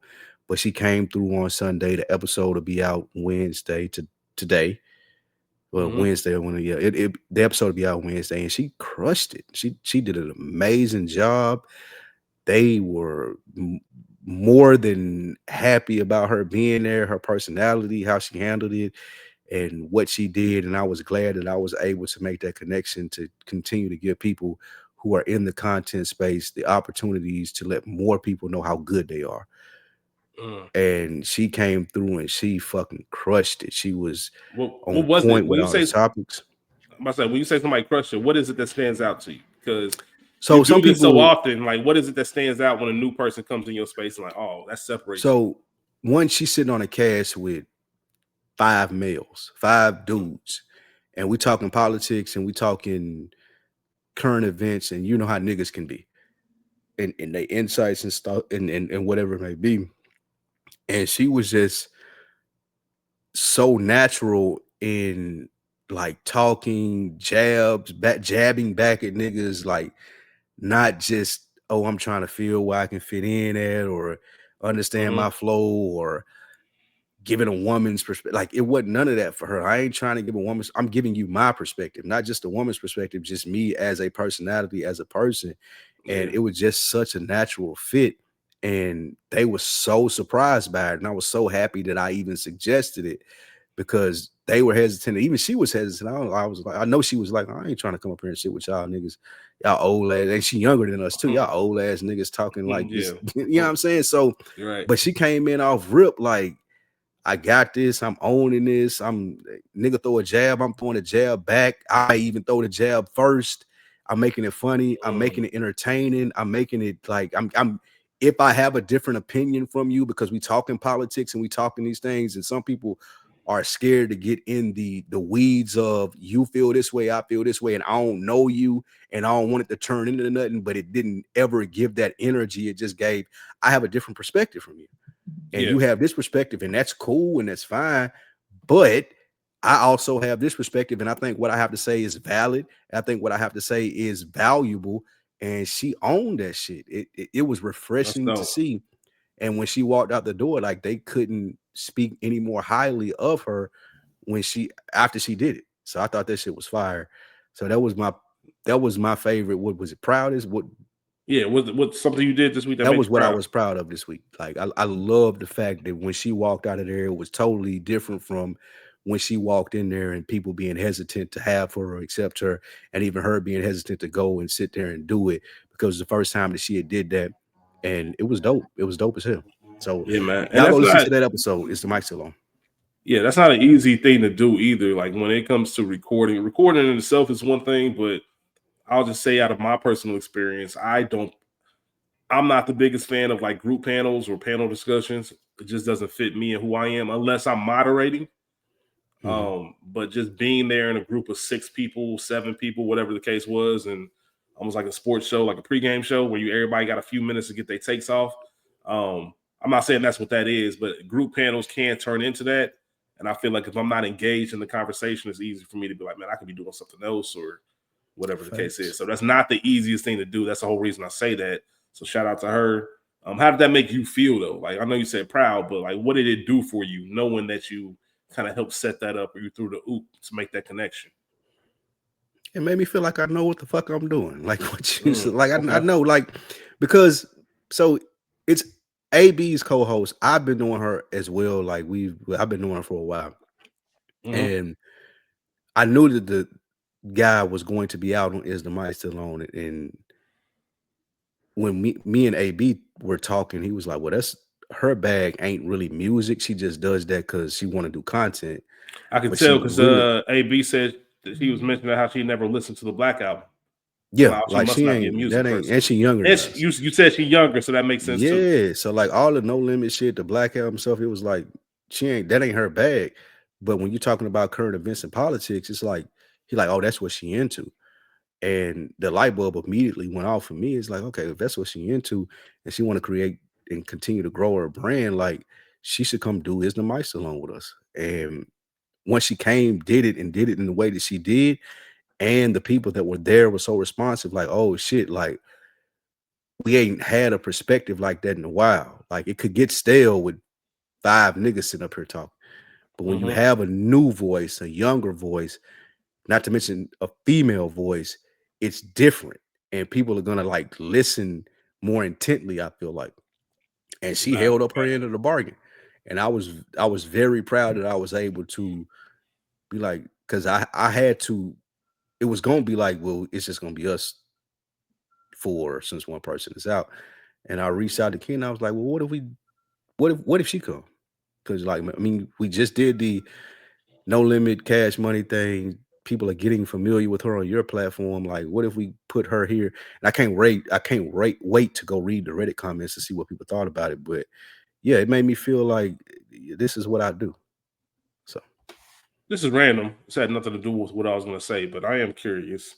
But she came through on Sunday. The episode will be out Wednesday today. Well, Wednesday, the episode will be out Wednesday, and she crushed it. She did an amazing job. They were more than happy about her being there, her personality, how she handled it, and what she did. And I was glad that I was able to make that connection to continue to give people who are in the content space the opportunities to let more people know how good they are. And she came through and she fucking crushed it. She was on point with all the topics. I'm about to say, when you say somebody crushed it, what is it that stands out to you? Because you do this so often. Like, what is it that stands out when a new person comes in your space and like, oh, that separates? So once she's sitting on a cast with 5 males, 5 dudes, and we talking politics and we talking current events, and you know how niggas can be, and their insights and stuff, and whatever it may be. And she was just so natural in like talking jabbing back at niggas, like not just, oh, I'm trying to feel where I can fit in at, or understand Mm-hmm. my flow, or giving a woman's perspective. Like it wasn't none of that for her. I ain't trying to give a woman's, I'm giving you my perspective, not just a woman's perspective, just me as a personality, as a person. And Yeah. it was just such a natural fit. And they were so surprised by it. And I was so happy that I even suggested it, because they were hesitant. Even she was hesitant. I was like, I know she was like, I ain't trying to come up here and sit with y'all niggas. Y'all old ass, and she younger than us too. Y'all old ass niggas talking like Yeah. this. You know what I'm saying? So, You're right. but she came in off rip like, I got this. I'm owning this. I'm nigga throw a jab. I'm throwing a jab back. I may even throw the jab first. I'm making it funny. I'm making it entertaining. I'm making it like I'm if I have a different opinion from you, because we talking politics and we talking these things, and some people are scared to get in the weeds of, you feel this way, I feel this way, and I don't know you, and I don't want it to turn into nothing, but it didn't ever give that energy. It just gave, I have a different perspective from you, and Yeah. you have this perspective, and that's cool and that's fine. But I also have this perspective, and I think what I have to say is valid. I think what I have to say is valuable. And she owned that shit. It was That's refreshing to dope. see. And when she walked out the door, like they couldn't speak any more highly of her when she after she did it. So I thought that shit was fire. So that was my favorite. What was it? Proudest? What Yeah. What something you did this week that that made was you what I proud? was proud of this week. Like I love the fact that when she walked out of there, it was totally different from when she walked in there and people being hesitant to have her or accept her, and even her being hesitant to go and sit there and do it, because the first time that she had did that, and it was dope. It was dope as hell. So Yeah, man. And y'all go that's listen not. to that episode. It's the mic still on. Yeah, that's not an easy thing to do either. Like when it comes to recording in itself is one thing, but I'll just say out of my personal experience, I'm not the biggest fan of like group panels or panel discussions. It just doesn't fit me and who I am unless I'm moderating. Mhm. But just being there in a group of 6 people, 7 people, whatever the case was, and almost like a sports show, like a pregame show where everybody got a few minutes to get their takes off. I'm not saying that's what that is, but group panels can turn into that. And I feel like if I'm not engaged in the conversation, it's easy for me to be like, man, I could be doing something else or whatever the case is. Facts. So that's not the easiest thing to do. That's the whole reason I say that. So shout out to her. How did that make you feel though? Like I know you said proud, but like what did it do for you knowing that you kind of helped set that up or you threw the oop to make that connection? It made me feel like I know what the fuck I'm doing. Like what you said. Like I Okay. know, like, because so it's AB's co-host. I've been doing her as well. Like I've been doing her for a while. Mm-hmm. And I knew that the guy was going to be out on Is the Mic Still On? And when me and AB were talking, he was like, well, that's her bag ain't really music. She just does that because she want to do content. I could But tell she because really, AB said that he was mentioning how she never listened to the Black album. So yeah, how she like must she not be a ain't music that ain't, person. and she younger And than us. you said she's younger, so that makes sense too. Yeah, so like all the No Limit shit, the Black Album stuff, it was like she ain't that ain't her bag. But when you're talking about current events and politics, it's like he like, oh, that's what she into. And the light bulb immediately went off for me. It's like, okay, if that's what she into and she want to create and continue to grow her brand, like she should come do Is the Mice along with us. And once she came, did it in the way that she did, and the people that were there were so responsive, like, oh shit, like we ain't had a perspective like that in a while. Like it could get stale with 5 niggas sitting up here talking. But when you Mm-hmm. have a new voice, a younger voice, not to mention a female voice, it's different. And people are gonna like listen more intently, I feel like. And she Nah, held up her end of the bargain. And I was very proud that I was able to be like, because I had to, it was gonna be like, well, it's just gonna be us four since one person is out. And I reached out to Ken. I was like, well, what if she come? Because like I mean, we just did the No Limit Cash Money thing. People are getting familiar with her on your platform. Like, what if we put her here? And I can't wait to go read the Reddit comments to see what people thought about it. But yeah, it made me feel like this is what I do. So this is random. This had nothing to do with what I was going to say, but I am curious.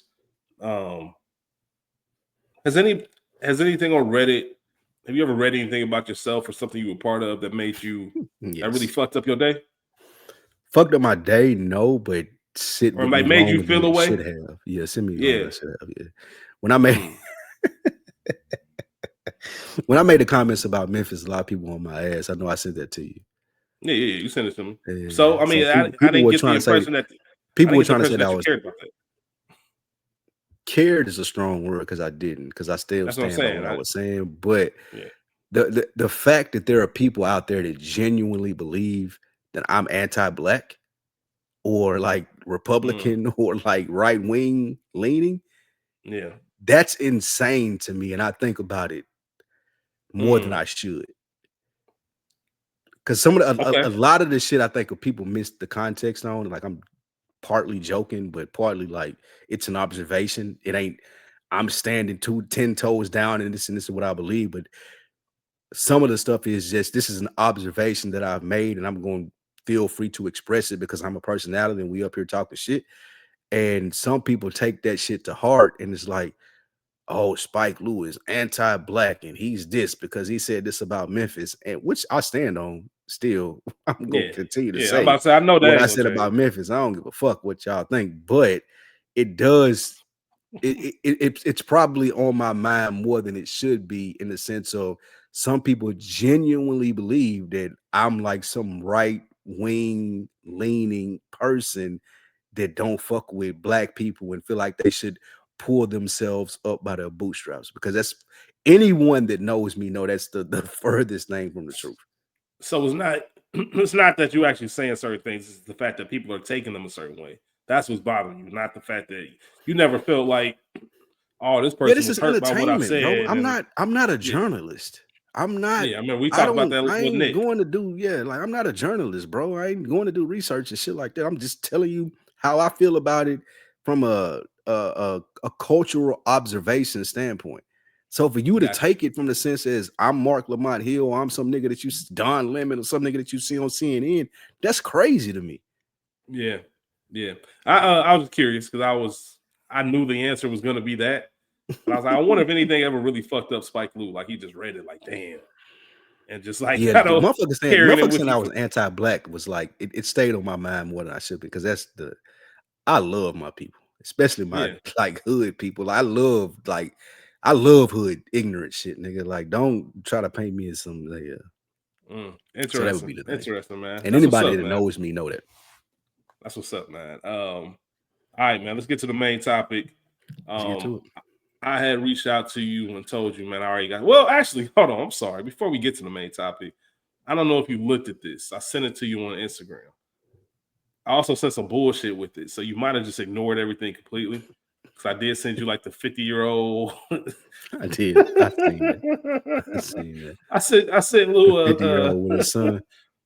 Has anything on Reddit? Have you ever read anything about yourself or something you were part of that made you that really Yes. fucked up your day, Fucked up my day, no, but sit or with like me made you longer than feel it away? should have. Yeah, send me longer Yeah. than I should have. Yeah. When I made Mm. when I made the comments about Memphis, a lot of people on my ass. I know I sent that to you. Yeah. You sent it to me. Yeah. So I mean, So people I people didn't were get the trying to say impression that I people didn't were get the trying to say impression that that I you was cared about that. cared is a strong word because I didn't, because I still That's what I'm stand by saying. what I was saying. But Yeah. the fact that there are people out there that genuinely believe that I'm anti-black or like Mm. Republican or like right wing leaning, Yeah. that's insane to me. And I think about it more than Mm. I should. Because some of a Okay. lot of the shit I think of people miss the context on. Like I'm partly joking, but partly like it's an observation. It ain't I'm standing 10 toes down and this is what I believe. But some of the stuff is just this is an observation that I've made, and I'm going to feel free to express it because I'm a personality and we up here talking shit. And some people take that shit to heart, and it's like, oh, Spike Lee is anti-black and he's this because he said this about Memphis, and which I stand on still. I'm gonna Yeah. continue to Yeah. I'm about say to say I know that what ain't I gonna said change. about Memphis. I don't give a fuck what y'all think, but it does. It's probably on my mind more than it should be, in the sense of some people genuinely believe that I'm like some right wing leaning person that don't fuck with black people and feel like they should pull themselves up by their bootstraps, because that's anyone that knows me know that's the furthest thing from the truth. So it's not it's not that you actually saying certain things. It's the fact that people are taking them a certain way. That's what's bothering you, not the fact that you never felt like, oh, this Yeah, person this was is hurt by what I entertainment, bro. said, and I'm not a yeah, journalist. I'm not yeah. I mean, we talked about that I with ain't Nick. going to do, yeah, like I'm not a journalist, bro. I ain't going to do research and shit like that. I'm just telling you how I feel about it from a cultural observation standpoint. So for you to Got you. take it from the sense as I'm Mark Lamont Hill, or I'm some nigga that Don Lemon, or some nigga that you see on CNN, that's crazy to me. Yeah, yeah. I was curious because I knew the answer was going to be that, but I was like, I wonder if anything ever really fucked up Spike Lee. Like he just read it, like damn, and just like Yeah, kind the of carrying it motherfucker with saying you I for. was anti-black was like it stayed on my mind more than I should be, because that's the I love my people, especially my Yeah. like hood people. I love hood ignorant shit, nigga. Like, don't try to paint me as some so that would be Interesting, the thing. interesting, man. And That's what's anybody up, that man. knows me know that. That's what's up, man. All right, man. Let's get to the main topic. Let's get to Um, it. I had reached out to you and told you, man. I already got. Well, actually, hold on. I'm sorry. Before we get to the main topic, I don't know if you looked at this. I sent it to you on Instagram. I also sent some bullshit with it, so you might have just ignored everything completely. Because I did send you like the 50-year-old. I did. I seen that. I seen that. I sent The Lou 50-year-old with his son.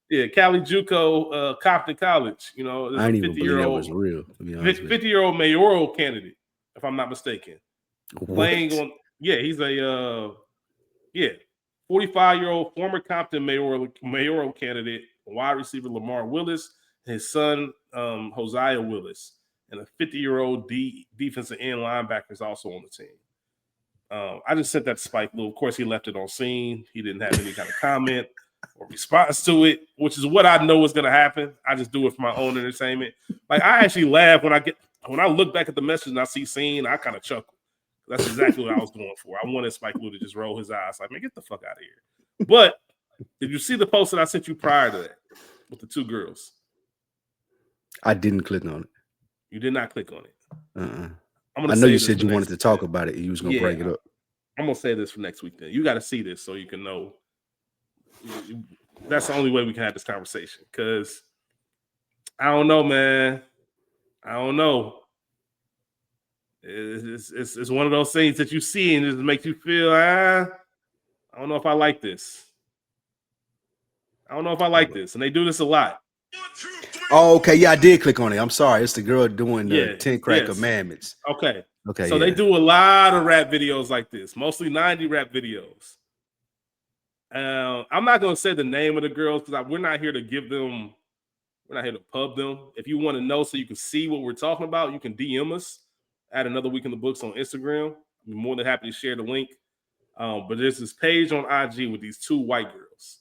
yeah, Cali JUCO, Compton College. You know, there's I a didn't even believe that 50-year-old was real, to be honest with 50-year-old mayoral candidate, if I'm not mistaken. you. Playing What? on he's a 45-year-old former Compton mayoral candidate, wide receiver Lamar Willis, his son Hosea Willis, and a 50-year-old defensive end linebacker is also on the team. I just sent that to Spike Lee. Of course, he left it on scene. He didn't have any kind of comment or response to it, which is what I know is going to happen. I just do it for my own entertainment. Like I actually laugh when I look back at the message and I see scene. I kind of chuckle. That's exactly what I was going for. I wanted Spike Lee to just roll his eyes, like, man, get the fuck out of here. But did you see the post that I sent you prior to that with the two girls? I didn't click on it. You did not click on it. Uh-uh. I'm going I to know you save this said for you next wanted to week. talk Then. about it and you was gonna Yeah, bring it up. I'm going to say this for next week. Then you got to see this so you can know. That's the only way we can have this conversation, because I don't know, man. I don't know. It's one of those things that you see and it just makes you feel, I don't know if I like this. I don't know if I like this. And they do this a lot. Oh, okay. Yeah, I did click on it. I'm sorry. It's the girl doing the Yeah. 10 crack Yes. commandments. Okay. Okay, So they yeah. do a lot of rap videos like this, mostly 90 rap videos. I'm not going to say the name of the girls because we're not here to give them, we're not here to pub them. If you want to know so you can see what we're talking about, you can DM us at Another Week in the Books on Instagram. I'm more than happy to share the link. But there's this page on IG with these two white girls.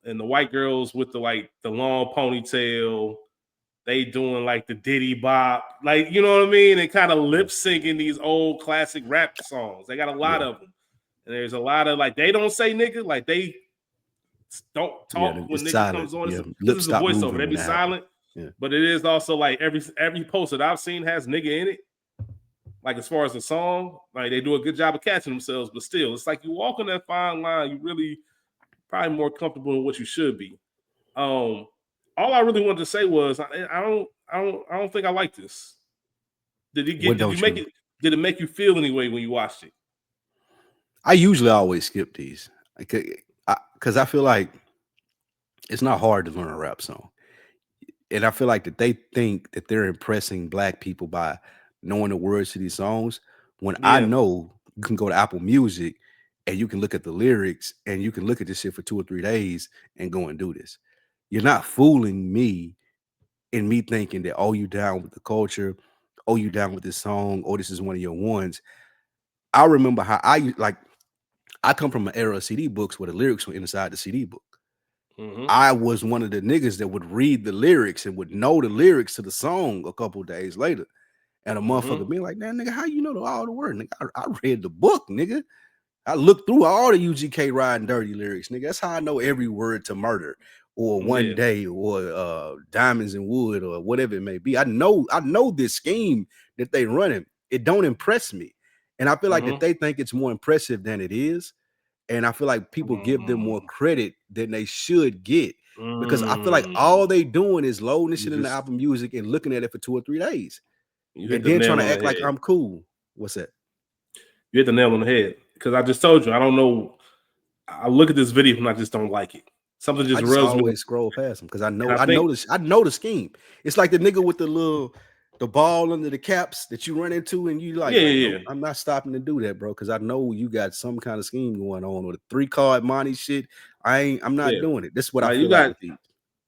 And the white girls with the long ponytail, they doing like the Diddy Bop, like, you know what I mean? And kind of lip syncing these old classic rap songs. They got a lot of them. And there's a lot of like, they don't say nigga, like they don't talk when it's nigga silent. comes on. Yeah. This is a voiceover. They be silent. Yeah. But it is also like every post that I've seen has nigga in it. Like as far as the song, like they do a good job of catching themselves, but still, it's like you walk on that fine line. You really probably more comfortable in what you should be. All I really wanted to say was I don't think I like this. Did it make you feel any way when you watched it? I usually always skip these because I feel like it's not hard to learn a rap song. And I feel like that they think that they're impressing black people by knowing the words to these songs. When I know you can go to Apple Music and you can look at the lyrics and you can look at this shit for 2 or 3 days and go and do this. You're not fooling me in me thinking that, oh, you down with the culture, oh, you down with this song, oh, this is one of your ones. I remember how I come from an era of CD books where the lyrics were inside the CD book. I was one of the niggas that would read the lyrics and would know the lyrics to the song a couple days later. And a motherfucker being like, man, nigga, how you know all the words? Nigga, I read the book, nigga. I looked through all the UGK Riding Dirty lyrics, nigga. That's how I know every word to Murder or One Day or Diamonds and Wood or whatever it may be. I know this scheme that they running. It don't impress me. And I feel like that they think it's more impressive than it is. And I feel like people give them more credit than they should get because I feel like all they doing is loading this shit in the Apple Music and looking at it for 2 or 3 days. And then trying to act like I'm cool. What's that? You hit the nail on the head because I just told you, I don't know. I look at this video and I just don't like it. Something just rubs me. I always scroll past them because I know the scheme. It's like the nigga with the ball under the caps that you run into and you like, no, I'm not stopping to do that, bro, because I know you got some kind of scheme going on with a 3-card money shit. I'm not doing it. This is what I feel like.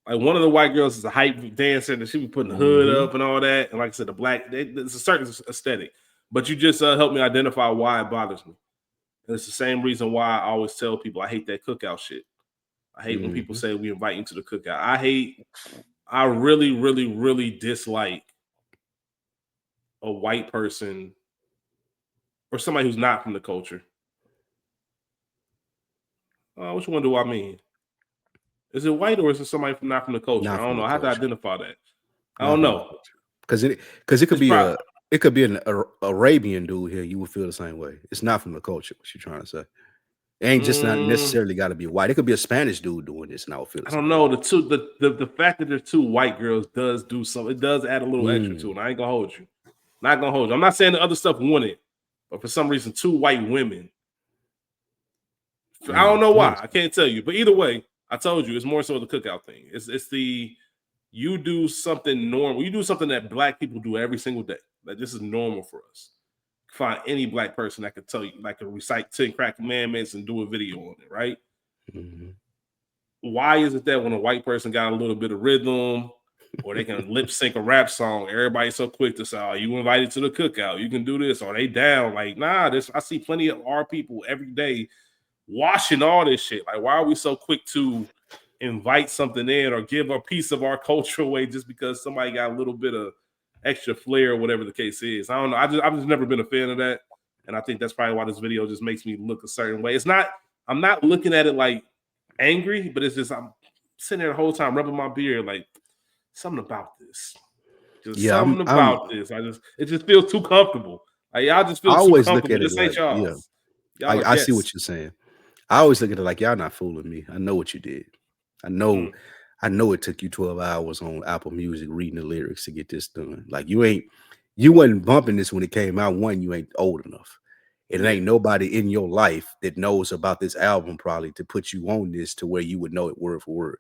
Like one of the white girls is a hype dancer and she be putting the hood up and all that. And like I said, the black, it's a certain aesthetic. But you just helped me identify why it bothers me. And it's the same reason why I always tell people I hate that cookout shit. I hate when people say we invite you to the cookout. I really, really, really dislike a white person or somebody who's not from the culture. Which one do I mean? Is it white or is it somebody not from the culture? I don't know. I have to identify that. I don't know. Because it could be it could be an Arabian dude here. You would feel the same way. It's not from the culture. What you're trying to say? It ain't just not necessarily got to be white. It could be a Spanish dude doing this, and I would feel. I don't know. The fact that there's 2 white girls does do something. It does add a little extra to it. I ain't gonna hold you. Not gonna hold you. I'm not saying the other stuff wouldn't, but for some reason, 2 white women. I don't know why. I can't tell you. But either way, I told you it's more so the cookout thing. It's the you do something normal. You do something that black people do every single day. Like this is normal for us. Find any black person that could tell you, like, can recite 10 crack commandments and do a video on it, right? Why is it that when a white person got a little bit of rhythm or they can lip sync a rap song, everybody's so quick to say, oh, you invited to the cookout, you can do this, or they down? Like, nah, I see plenty of our people every day washing all this shit. Like, why are we so quick to invite something in or give a piece of our culture away just because somebody got a little bit of extra flair or whatever the case is? I don't know. I've just never been a fan of that. And I think that's probably why this video just makes me look a certain way. I'm not looking at it like angry, but it's just I'm sitting there the whole time rubbing my beard like something about this. Something about this. It just feels too comfortable. Like y'all just feel too comfortable. This ain't y'all. I see what you're saying. I always look at it like y'all not fooling me. I know what you did. I know it took you 12 hours on Apple Music reading the lyrics to get this done. Like you wasn't bumping this when it came out. One, you ain't old enough. It ain't nobody in your life that knows about this album probably to put you on this to where you would know it word for word.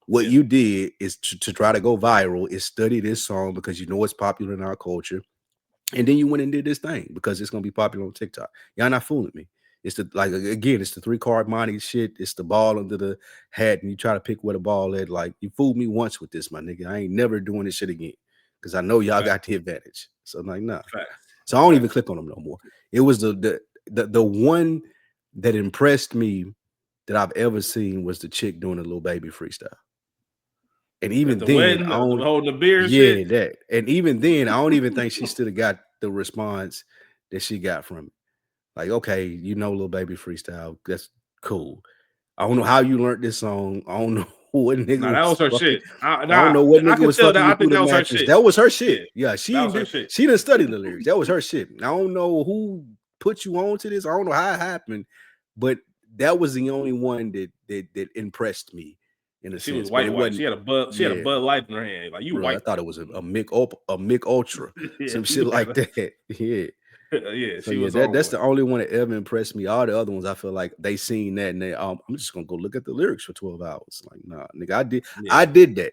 What you did is to try to go viral is study this song because you know it's popular in our culture. And then you went and did this thing because it's going to be popular on TikTok. Y'all not fooling me. It's the 3-card money shit. It's the ball under the hat and you try to pick where the ball at. Like, you fooled me once with this, my nigga. I ain't never doing this shit again because I know y'all got the advantage. So I'm like, nah. So I don't even click on them no more. It was the one that impressed me that I've ever seen was the chick doing a Lil Baby freestyle. And even At the then, wedding, I don't. holding the beer and Yeah, shit. that. And even then, I don't even think she still got the response that she got from it. Like, okay, Lil Baby freestyle. That's cool. I don't know how you learned this song. I don't know what nigga Nah, that was was her fucking. shit. I don't know what I nigga could was tell fucking that. you I through think the that was her mattress. shit. That was her Yeah, shit. Yeah, that was her shit. she didn't study the lyrics. That was her shit. I don't know who put you on to this. I don't know how it happened, but that was the only one that impressed me in a She was sense. But it white. wasn't. She had a bud. She had a Yeah, Bud Light in her hand. Like, you bro. I white. thought it was a Mick Ultra, Yeah, some shit like that. Yeah. yeah, So she yeah, was on that's one. the only one that ever impressed me. All the other ones, I feel like they seen that and I'm just gonna go look at the lyrics for 12 hours. Like, nah, nigga, I did that.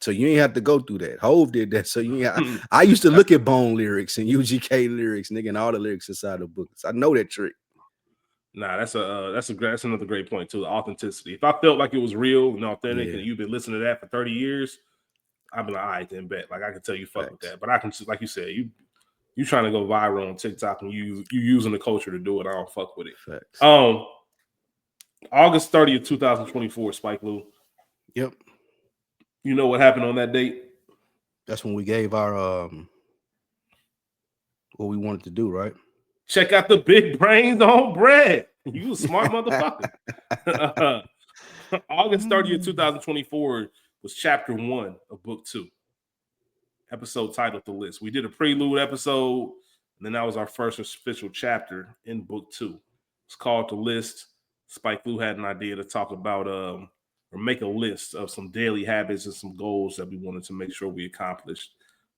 So you ain't have to go through that. Hove did that. So I used to look at Bone lyrics and UGK lyrics, nigga, and all the lyrics inside the books. I know that trick. Nah, that's another great point too. The authenticity. If I felt like it was real and authentic, Yeah. and you've been listening to that for 30 years, I'd be like, all right, then bet. Like, I can tell you fuck with that. But I can, like you said, you trying to go viral on TikTok and you using the culture to do it. I don't fuck with it. Facts. August 30th, 2024, Spike Lou. Yep. You know what happened on that date? That's when we gave our what we wanted to do, right? Check out the big brains on bread. You a smart motherfucker. August 30th, 2024 was chapter 1 of book 2. Episode titled The List. We did a prelude episode, and then that was our first official chapter in book 2. It's called The List. Spike Lou had an idea to talk about or make a list of some daily habits and some goals that we wanted to make sure we accomplished.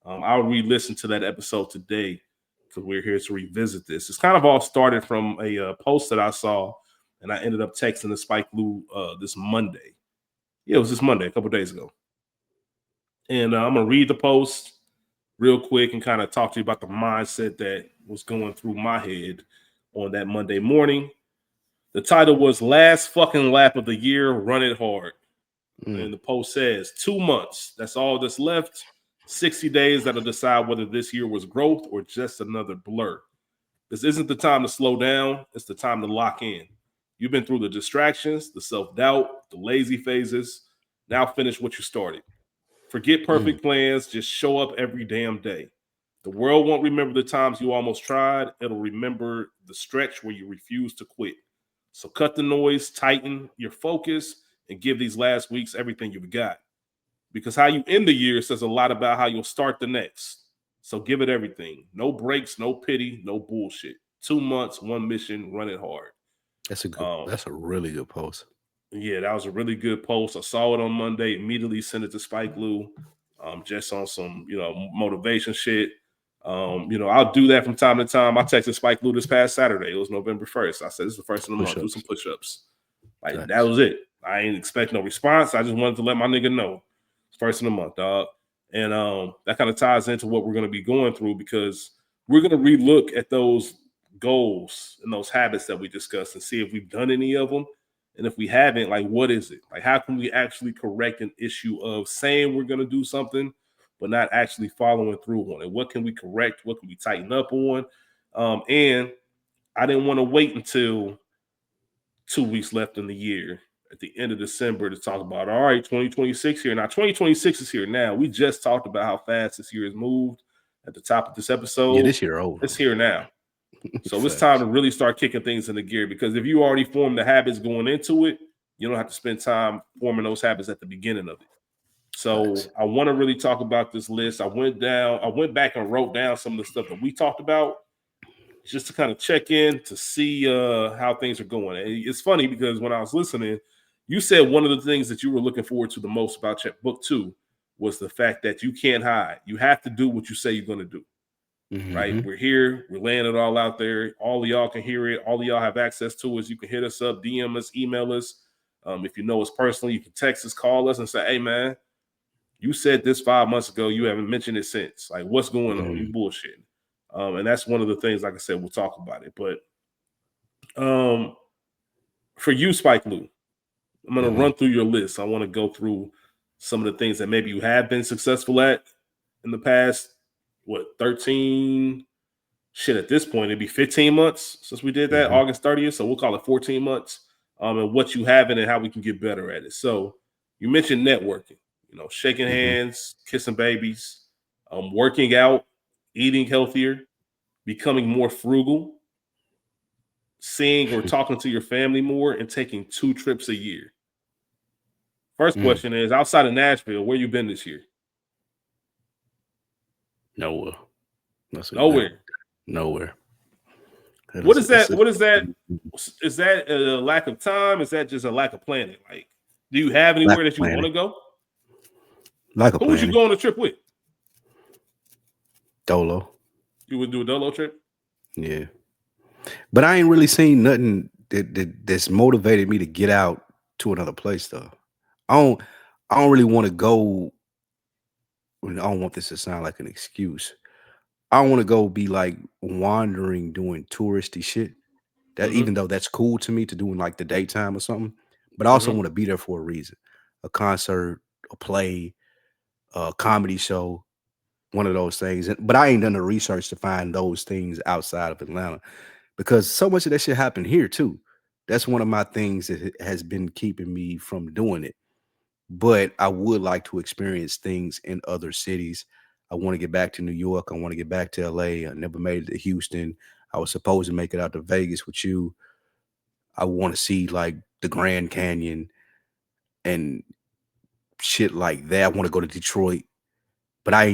I'll re-listen to that episode today because we're here to revisit this. It's kind of all started from a post that I saw, and I ended up texting to Spike Lou this Monday. Yeah, it was this Monday, a couple days ago. And I'm going to read the post real quick and kind of talk to you about the mindset that was going through my head on that Monday morning. The title was Last Fucking Lap of the Year, Run It Hard. And the post says 2 months. That's all that's left. 60 days that'll decide whether this year was growth or just another blur. This isn't the time to slow down. It's the time to lock in. You've been through the distractions, the self-doubt, the lazy phases. Now finish what you started. Forget perfect plans. Just show up every damn day. The world won't remember the times you almost tried. It'll remember the stretch where you refused to quit. So cut the noise, tighten your focus, and give these last weeks everything you've got. Because how you end the year says a lot about how you'll start the next. So give it everything. No breaks, no pity, no bullshit. 2 months, one mission, run it hard. That's a really good post. Yeah, that was a really good post. I saw it on Monday, immediately sent it to Spike Lou, just on some, motivation shit. I'll do that from time to time. I texted Spike Lou this past Saturday. It was November 1st. I said, this is the first of the month. Do some push-ups. Like, that was it. I ain't expect no response. I just wanted to let my nigga know. It's first of the month, dog. And that kind of ties into what we're going to be going through because we're going to relook at those goals and those habits that we discussed and see if we've done any of them. And if we haven't, like, what is it? Like, how can we actually correct an issue of saying we're going to do something, but not actually following through on it? What can we correct? What can we tighten up on? And I didn't want to wait until 2 weeks left in the year at the end of December to talk about, all right, 2026 here. Now, 2026 is here now. We just talked about how fast this year has moved at the top of this episode. Yeah, this year over. It's here now. So it's time to really start kicking things into gear because if you already formed the habits going into it, you don't have to spend time forming those habits at the beginning of it. So I want to really talk about this list. I went back and wrote down some of the stuff that we talked about just to kind of check in to see how things are going. And it's funny because when I was listening, you said one of the things that you were looking forward to the most about book 2 was the fact that you can't hide. You have to do what you say you're going to do. Right? We're here. We're laying it all out there. All of y'all can hear it. All of y'all have access to us. You can hit us up, DM us, email us. If you know us personally, you can text us, call us, and say, hey, man, you said this 5 months ago. You haven't mentioned it since. Like, what's going on? You bullshitting. And that's one of the things, like I said, we'll talk about it. But for you, Spike Lou, I'm going to run through your list. I want to go through some of the things that maybe you have been successful at in the past, 13 shit, at this point, it'd be 15 months since we did that, August 30th. So we'll call it 14 months. And what you have and how we can get better at it. So you mentioned networking, shaking hands, kissing babies, working out, eating healthier, becoming more frugal, seeing or talking to your family more, and taking 2 trips a year. First question is, outside of Nashville, where you been this year? Nowhere. Nowhere. Nowhere. What is that? What is that? Is that a lack of time? Is that just a lack of planning? Like, do you have anywhere that you want to go? Lack of Who planning. would you go on a trip with? Dolo. You would do a Dolo trip? Yeah. But I ain't really seen nothing that's motivated me to get out to another place though. I don't really want to go. I don't want this to sound like an excuse. I don't want to go be like wandering doing touristy shit. That even though that's cool to me to do in like the daytime or something, but I also want to be there for a reason. A concert, a play, a comedy show, one of those things. But I ain't done the research to find those things outside of Atlanta because so much of that shit happened here too. That's one of my things that has been keeping me from doing it. But I would like to experience things in other cities. I want to get back to New York. I want to get back to LA. I never made it to Houston. I was supposed to make it out to Vegas with you. I want to see like the Grand Canyon and shit like that. I want to go to Detroit, but I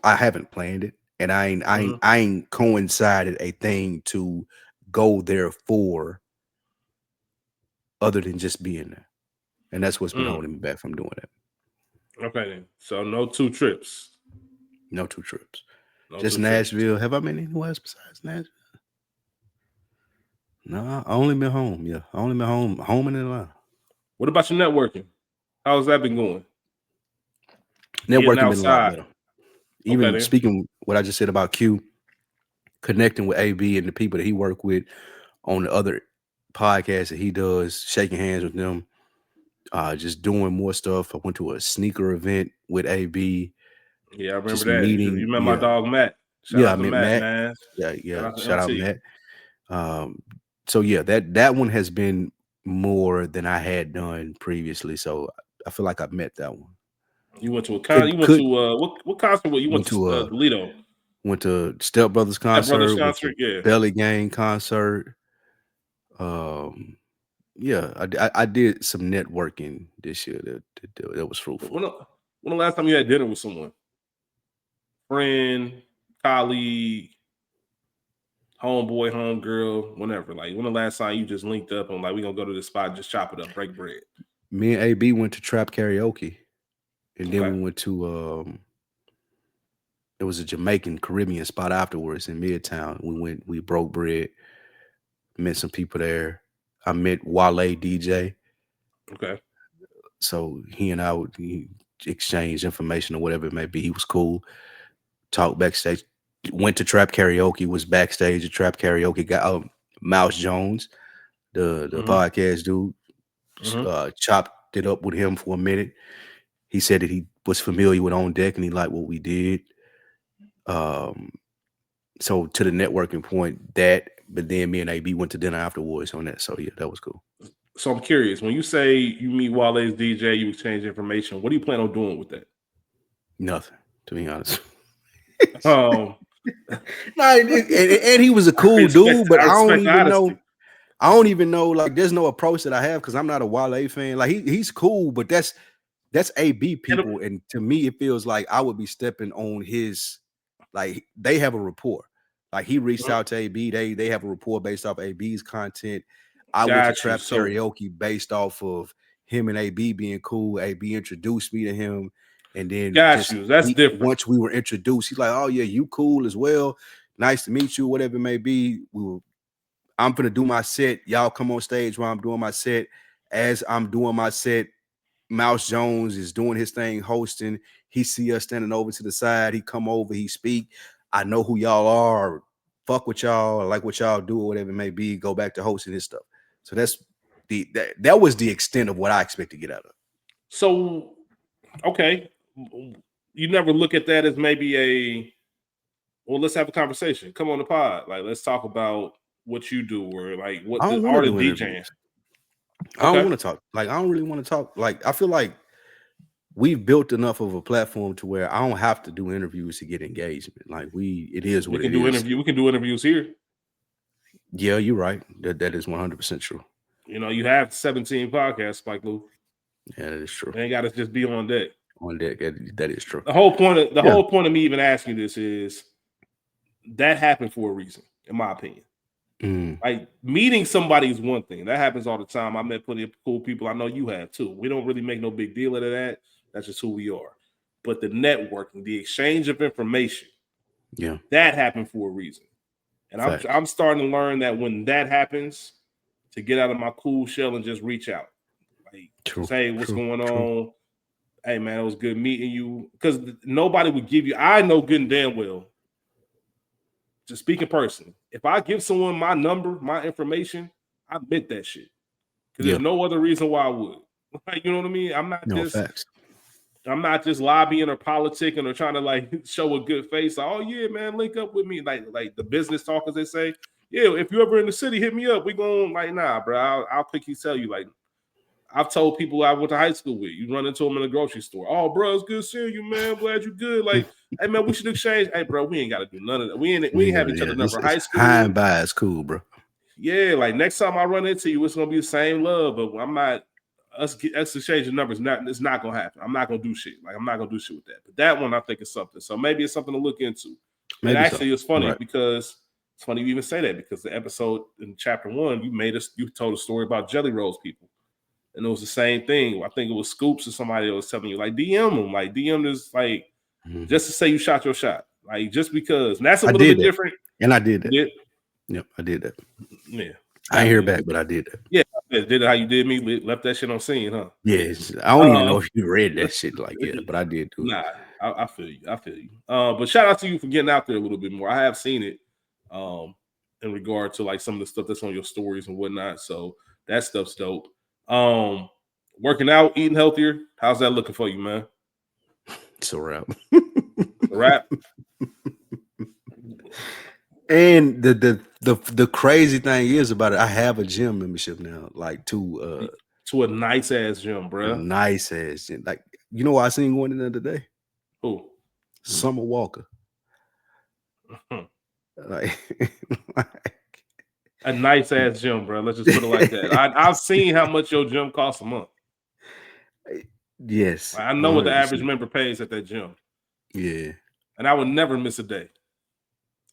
haven't planned it, and I ain't coincided a thing to go there for other than just being there, and that's what's been holding me back from doing that. Okay, then. So no 2 trips. No 2 trips. No just 2 Nashville. Trips. Have I been anywhere else besides Nashville? No, I only been home. Yeah, I only been home in Atlanta. What about your networking? How's that been going? Networking been a lot better. Even speaking what I just said about Q, connecting with AB and the people that he worked with on the other podcasts that he does, shaking hands with them, just doing more stuff. I went to a sneaker event with AB. Yeah, I remember that. You met my dog Matt. Shout out to Matt, man. Yeah. Shout out Matt. So yeah, that one has been more than I had done previously. So I feel like I've met that one. You went to a concert. You went to what concert? You went to Toledo. Went to Step Brothers concert. Yeah. Belly Gang concert. Yeah, I did some networking this year that was fruitful. When the last time you had dinner with someone? Friend, colleague, homeboy, homegirl, whenever. Like, when the last time you just linked up and like, we gonna go to this spot and just chop it up, break bread? Me and AB went to Trap Karaoke, and then we went to it was a Jamaican Caribbean spot afterwards in Midtown. We broke bread, met some people there. I met Wale DJ. Okay. So he and I would exchange information or whatever it may be. He was cool. Talked backstage. Went to Trap Karaoke. Was backstage at Trap Karaoke. Got Mouse Jones, the podcast dude. Chopped it up with him for a minute. He said that he was familiar with On Deck and he liked what we did. So to the networking point, but then me and AB went to dinner afterwards on that. So yeah, that was cool. So I'm curious, when you say you meet Wale's DJ, you exchange information, what do you plan on doing with that? Nothing, to be honest. No, and he was a cool dude, but I don't even know. Like, there's no approach that I have because I'm not a Wale fan. Like, he's cool, but that's AB people, and to me, it feels like I would be stepping on his. Like, they have a rapport. Like, he reached out to AB. They have a rapport based off AB's content. I went to Trap Karaoke based off of him and AB being cool. AB introduced me to him. And then that's different. Once we were introduced, he's like, "Oh yeah, you cool as well. Nice to meet you, whatever it may be." I'm gonna do my set. Y'all come on stage while I'm doing my set. As I'm doing my set, Mouse Jones is doing his thing, hosting. He see us standing over to the side. He come over, he speak. I know who y'all are. Fuck with y'all. I like what y'all do or whatever it may be. Go back to hosting his stuff. So that was the extent of what I expect to get out of it. So, okay. You never look at that as maybe Well, let's have a conversation. Come on the pod. Like, let's talk about what you do or like what I the don't want to art of do DJing. interviews. I Okay. don't want to talk. Like, I don't really want to talk. Like, I feel like we've built enough of a platform to where I don't have to do interviews to get engagement. Like, it is We what can it do is. We can do interviews here. Yeah, you're right. That is 100% true. You know, you have 17 podcasts, Spike Lou. Yeah, that is true. They ain't got to just be on deck. On that is true. The whole point of me even asking you this is that happened for a reason, in my opinion. Like meeting somebody is one thing. That happens all the time. I met plenty of cool people. I know you have too. We don't really make no big deal out of that. That's just who we are. But the networking, the exchange of information, yeah, that happened for a reason. And I'm starting to learn that when that happens, to get out of my cool shell and just reach out. Like, say what's going on. Hey man, it was good meeting you. Because nobody would give you. I know good and damn well. Just speaking personally, if I give someone my number, my information, I admit that shit. Because there's no other reason why I would. Like, you know what I mean? I'm not just lobbying or politicking or trying to like show a good face. Like, oh yeah, man, link up with me. Like the business talkers, they say, yeah, if you ever in the city, hit me up. We going like, nah, bro. I'll quickly tell you. Like, I've told people I went to high school with. You run into them in the grocery store. Oh, bro, it's good seeing you, man. Glad you good. Like, hey, man, we should exchange. Hey, bro, we ain't got to do none of that. We ain't have each other number. High school. High and by is cool, bro. Yeah, like next time I run into you, it's gonna be the same love. But I'm not us exchanging numbers. It's not gonna happen. I'm not gonna do shit. Like I'm not gonna do shit with that. But that one I think is something. So maybe it's something to look into. Maybe and actually, it's funny because it's funny you even say that because the episode in chapter 1, you told a story about Jelly Rolls people. And it was the same thing. I think it was Scoops or somebody that was telling you, like, DM them. Like, DM is like, just to say you shot your shot. Like, just because. And that's a little bit different. And I did that. Yep, I did that. Yeah. I ain't hear back, but I did that. Yeah, did it how you did me. Left that shit on scene, huh? Yes. I don't even know if you read that shit like that, but I did too. Nah, I feel you. I feel you. But shout out to you for getting out there a little bit more. I have seen it in regard to like some of the stuff that's on your stories and whatnot. So that stuff's dope. Working out, eating healthier. How's that looking for you, man? It's a wrap. A wrap. And the crazy thing is about it, I have a gym membership now, like to a nice ass gym, bro. A nice ass gym. Like, you know what I seen one in the other day? Who? Summer Walker. Like a nice ass gym, bro. Let's just put it like that. I've seen how much your gym costs a month. Yes. I know 100%. What the average member pays at that gym. Yeah. And I would never miss a day.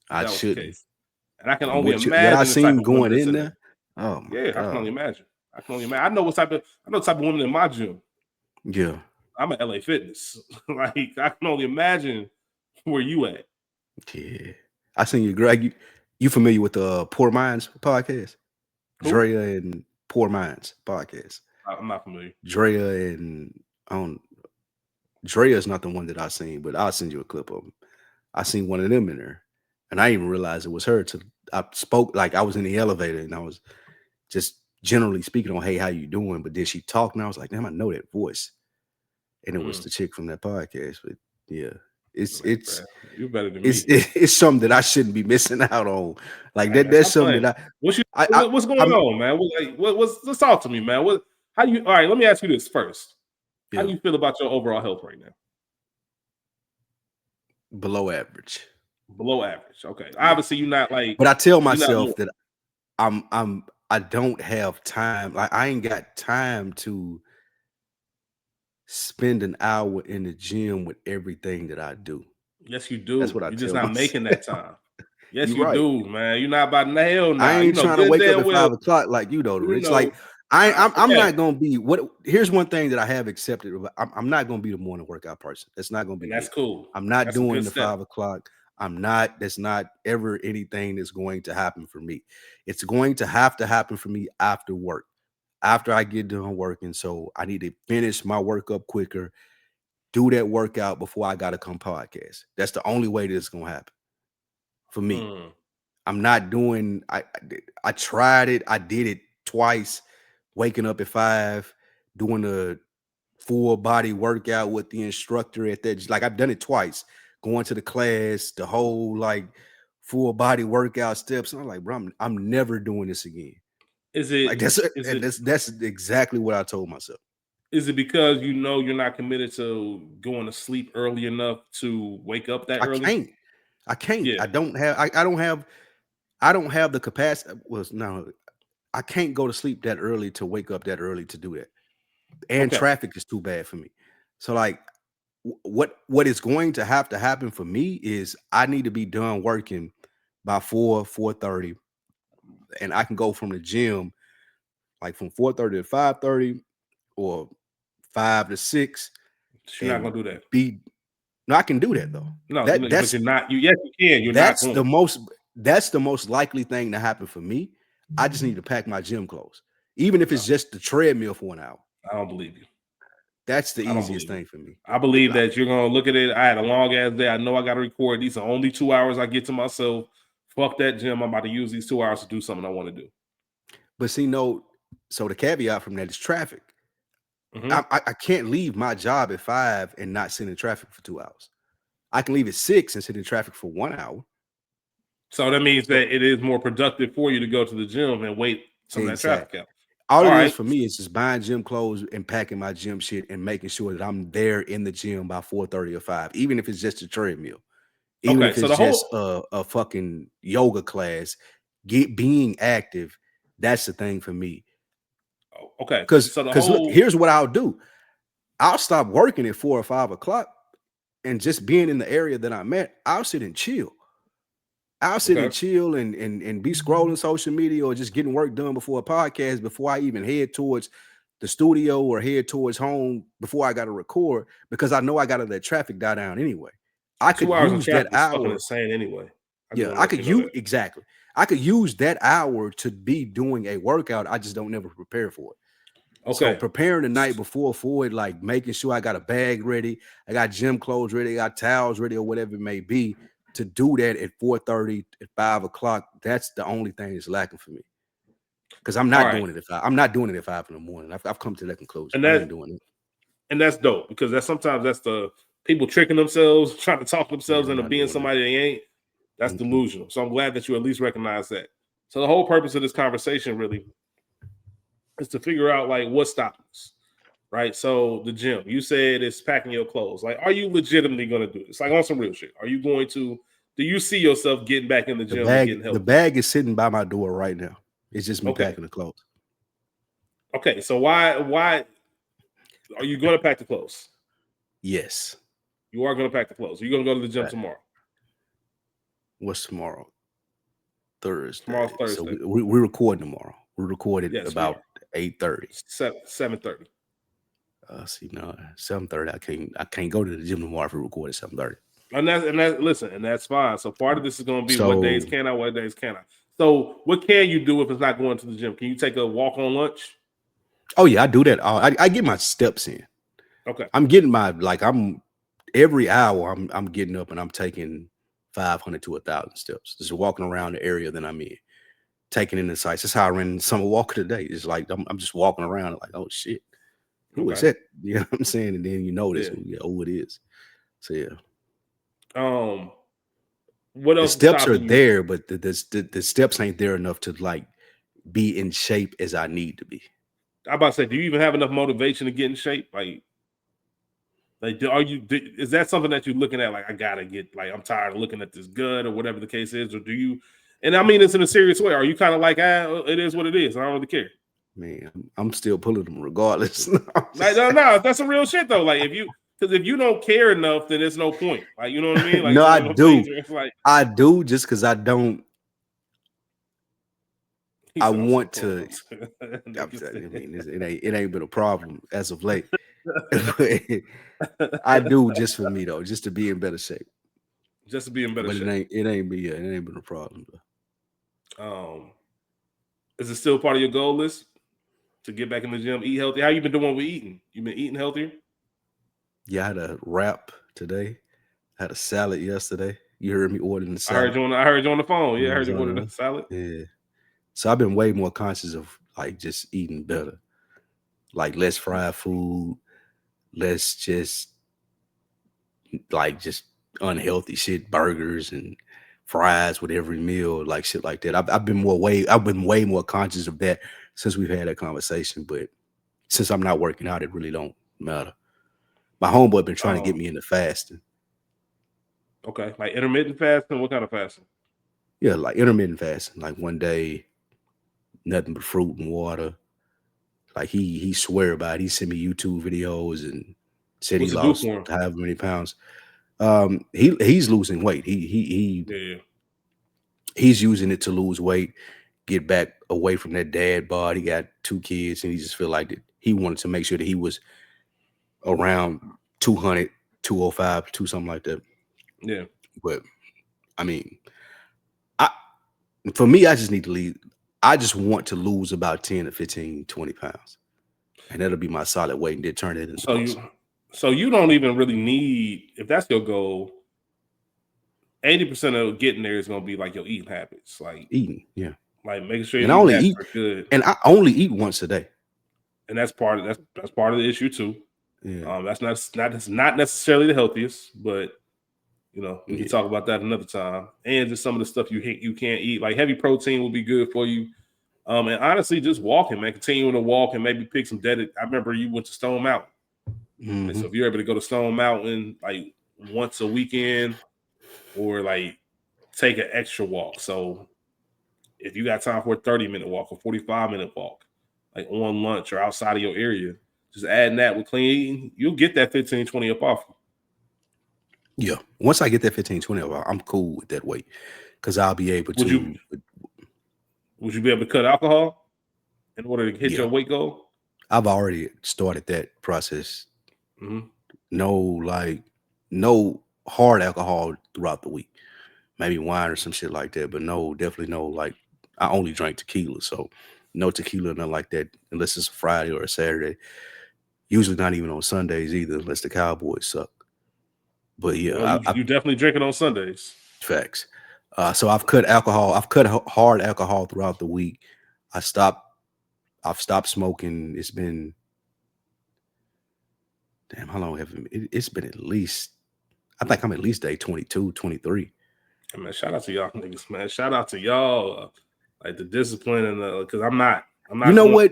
I shouldn't. And I can only imagine what I seen going in there. Oh my God. I can only imagine. I know the type of women in my gym. Yeah. I'm at LA Fitness. Like I can only imagine where you at. Yeah. I seen you, Greg. You familiar with the Poor Minds podcast? Who? Drea and Poor Minds podcast. I'm not familiar. Drea and Drea is not the one that I seen, but I'll send you a clip of them. I seen one of them in there, and I didn't even realize it was her. I spoke like I was in the elevator, and I was just generally speaking on, "Hey, how you doing?" But then she talked, and I was like, "Damn, I know that voice." And it was the chick from that podcast. But yeah, it's you're better than me. It's something that I shouldn't be missing out on. Like that's something that what's going on, man? Let's talk to me, man. All right, let me ask you this first. How do you feel about your overall health right now? Below average. Below average. Okay. Yeah. Obviously, you're not like. But I tell myself that I don't have time. Like I ain't got time to spend an hour in the gym with everything that I do. Yes, you do. That's what You're just not making that time. Yes, you right. do, man. You're not about to hell now. I ain't trying to wake up at 5 o'clock like you know, Rich. Like I'm not gonna be here's one thing that I have accepted. I'm not gonna be the morning workout person. That's not gonna be that's cool. I'm not doing the 5 o'clock. That's not ever anything that's going to happen for me. It's going to have to happen for me after work, after I get done working. So I need to finish my work up quicker, do that workout before I got to come podcast. That's the only way this is going to happen for me. I'm not doing, I tried it. I did it twice, waking up at 5, doing a full body workout with the instructor at that. Like I've done it twice. going to the class, the whole like full body workout steps. And I'm like, bro, I'm never doing this again. Is Like it that's is and it that's exactly what I told myself. is it because you know you're not committed to going to sleep early enough to wake up that I early? can't. I can't. Yeah. I don't have the capacity. Well, no, I can't go to sleep that early to wake up that early to do that. And Okay. traffic is too bad for me. So like what is going to have to happen for me is I need to be done working by 4:30, and I can go from the gym like from 4:30 to 5:30 or 5 to 6 But you're not and gonna do that. be no, I can do that though. No, That but you're not. You yes, you can. You're not that's going the to. most that's the most likely thing to happen for me. I just need to pack my gym clothes. Even if No, it's just the treadmill for 1 hour. I don't believe you. That's the I don't easiest believe you. thing for me. I believe that you're gonna look at it. I had a long ass day. I know I got to record. These are only 2 hours I get to myself. Fuck that gym. I'm about to use these 2 hours to do something I want to do. But see, no, so the caveat from that is traffic. Hmm. I can't leave my job at 5 and not sit in traffic for 2 hours. I can leave at 6 and sit in traffic for 1 hour. So that means So that it is more productive for you to go to the gym and wait some of that traffic exactly. out. All All it is right. for me is just buying gym clothes and packing my gym shit and making sure that I'm there in the gym by 4:30 or 5, even if it's just a treadmill, even Okay. if So it's the just whole a fucking yoga class, being active. That's the thing for me. okay. Cause So the cause look, whole here's what I'll do. I'll stop working at 4 or 5 o'clock and just being in the area that I'm at, I'll sit and chill. I'll sit and okay. chill and be scrolling social media or just getting work done before a podcast before I even head towards the studio or head towards home before I got to record because I know I got to let traffic die down anyway. I could 2 hours in use that traffic is fucking hour. insane anyway. I just Yeah, want to I let could you know use that. exactly. I could use that hour to be doing a workout. I just don't never prepare for it. So Okay. preparing the night before for it, like making sure I got a bag ready, I got gym clothes ready, I got towels ready, or whatever it may be, to do that at 4:30, at 5 o'clock. That's the only thing that's lacking for me. Because I'm All not right. doing it at 5. I'm not doing it at 5 in the morning. I've come to that conclusion. And I ain't that doing it. and that's dope because that's sometimes that's the people tricking themselves, trying to talk Yeah, themselves I'm into not being doing it. somebody they ain't. That's Mm-mm. delusional. So I'm glad that you at least recognize that. So the whole purpose of this conversation really is to figure out like what stops us, right? So the gym, you said it's packing your clothes. Like, are you legitimately going to do this? Like on some real shit. Are you going to? Do you see yourself getting back in the gym and getting The healthy? bag is sitting by my door right now. It's just me Okay. packing the clothes. Okay. So why are you going to pack the clothes? Yes. You are going to pack the clothes. You're going to go to the gym Right. tomorrow. What's tomorrow? Thursday. Tomorrow's So Thursday. we record tomorrow. We recorded Yes, we about are. 8:30. 7:30. See, no, 7:30. I can't go to the gym tomorrow if we record at 7:30. And that listen, and that's fine. So part of this is going to be what days So, can I, what days can I. So what can you do if it's not going to the gym? Can you take a walk on lunch? oh yeah, I do that. I get my steps in. Okay. I'm getting my like I'm every hour I'm getting up and I'm taking 500 to 1,000 steps. Just walking around the area that I'm in, taking in the sights. That's how I ran summer walker today. It's like I'm just walking around like, oh shit, who is Okay. that? You know what I'm saying? And then you notice Yeah. who it is. So yeah. Um. What The else is steps are stopping you? there, but the steps ain't there enough to like be in shape as I need to be. I about to say, do you even have enough motivation to get in shape? Are you? Is that something that you're looking at? Like, I gotta get. Like, I'm tired of looking at this gut or whatever the case is. Or do you? And I mean this in a serious way. Are you kind of like, it is what it is. I don't really care. Man, I'm still pulling them regardless. No, I'm Like, just no, that's some real shit though. Like, because if you don't care enough, then there's no point. Like, you know what I mean? Like, no, it's I one of those things do. where it's like, I do just because I don't. he I said, I'm still want pulling to. them. I mean, it ain't been a problem as of late. I do just for me though, just to be in better shape. Just to be in better But shape. it ain't been a problem though. Um, is it still part of your goal list to get back in the gym, eat healthy? How you been doing with eating? You been eating healthier? Yeah, I had a wrap today. I had a salad yesterday. You heard me ordering the salad. I heard you on the phone. Yeah, I heard you ordered a Amazon. salad. Yeah. So I've been way more conscious of like just eating better, like less fried food, less just like just unhealthy shit, burgers and fries with every meal, like shit like that. I've been way more conscious of that since we've had that conversation. But since I'm not working out, it really don't matter. My homeboy been trying to get Oh, me into fasting. okay. Like intermittent fasting. What kind of fasting? Yeah, like intermittent fasting. Like one day, nothing but fruit and water. Like he swear by it. He sent me YouTube videos and said he What's it do lost for him? however many pounds. He's losing weight. Yeah, He's using it to lose weight, get back away from that dad bod. He got 2 kids, and he just feel like that he wanted to make sure that he was around 200, 205, two something like that. yeah. But I mean, I for me, I just need to leave. I just want to lose about 10 to 15, 20 pounds. And that'll be my solid weight and then turn it into So muscle. you don't even really need, if that's your goal. 80% of getting there is gonna be like your eating habits, Eating, yeah. like making sure your And I eating only habits eat are good, and I only eat once a day. and that's part of that's part of the issue too. Yeah. That's not necessarily the healthiest, but we can Yeah. talk about that another time. And just some of the stuff you can't eat, like heavy protein will be good for you. And honestly, just walking, man, continuing to walk and maybe pick some dead. I remember you went to Stone Mountain, and so Hmm. if you're able to go to Stone Mountain like once a weekend, or like take an extra walk. So if you got time for a 30-minute walk or 45-minute walk, like on lunch or outside of your area, just adding that with clean eating, you'll get that 15, 20 up off you. Yeah. Once I get that 15, 20, I'm cool with that weight. Because I'll be able Would you to, would you be able to cut alcohol in order to hit yeah. your weight goal? I've already started that process. Mm-hmm. No, like, no hard alcohol throughout the week. Maybe wine or some shit like that. But no, definitely no, like, I only drink tequila. So no tequila, nothing like that, unless it's a Friday or a Saturday. Usually not even on Sundays either, unless the Cowboys suck. But Well, yeah, I you definitely drink it on Sundays. facts. So I've cut alcohol. I've cut hard alcohol throughout the week. I stopped. I've stopped smoking. It's been damn. How long have it's been at least? I think I'm at least day 22, 23. And man, shout out to y'all niggas, man. Shout out to y'all, like the discipline and because I'm You not know going. what?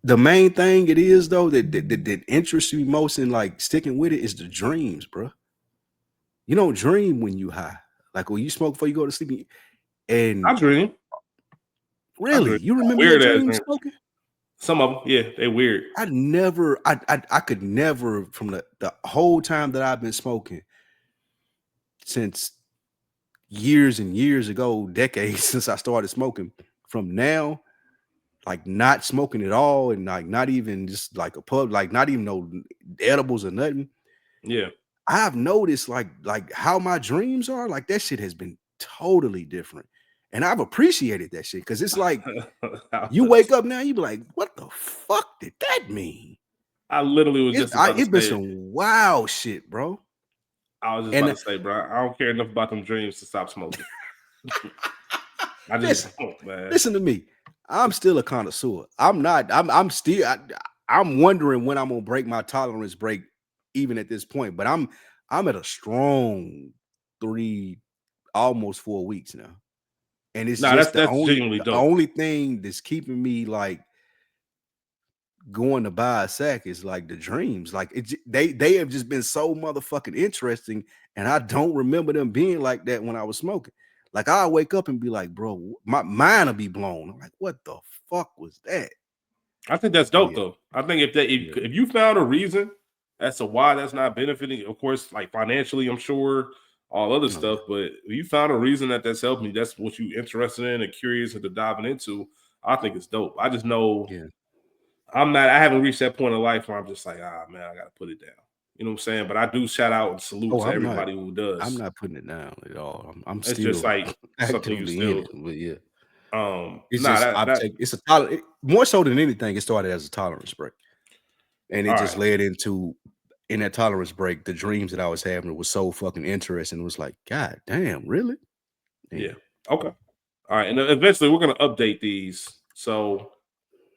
The main thing it is though that interests me most in like sticking with it is the dreams, bro. You don't dream when you high. Like when you smoke before you go to sleep. I And dream. I really, dream. you remember your Weird ass dreams dreams. smoking? Some of them, yeah, they weird. I could never from the whole time that I've been smoking since years and years ago, decades since I started smoking, from now, like not smoking at all and like not even just like a pub, like not even no edibles or nothing. Yeah. I've noticed like how my dreams are, like that shit has been totally different. And I've appreciated that shit because it's like you wake up now, you be like, what the fuck did that mean? I literally was just about to It's been say it. some wild shit, bro. I was just about And to say, bro, I don't care enough about them dreams to stop smoking. I just listen, don't, man. listen to me. I'm still a connoisseur. I'm not. I'm still. I'm wondering when I'm gonna break my tolerance break, even at this point. But I'm at a strong 3, almost 4 weeks now, and it's Nah, just that's genuinely the dope. only thing that's keeping me like going to buy a sack is like the dreams. Like they have just been so motherfucking interesting, and I don't remember them being like that when I was smoking. Like I wake up and be like, bro, my mind will be blown. I'm like, what the fuck was that? I think that's So dope yeah, though. I think if they yeah, if you found a reason as to why that's not benefiting, of course, like financially, I'm sure all other oh yeah, stuff. But if you found a reason that's helping you, that's what you interested in and curious into diving into. I think it's dope. I just know yeah. I haven't reached that point in life where I'm just like, ah man, I gotta put it down. You know what I'm saying? But I do shout out and salute Oh, to everybody who I'm does. not putting it down at all. I'm It's just still like something you actively in still it, but yeah, it's nah just that it's a tolerance more so than anything. It started as a tolerance break, and all it just right. led into in that tolerance break, the dreams that I was having was so fucking interesting. It was like, God damn, really? Yeah. Yeah. Okay. All right. And eventually we're gonna update these. So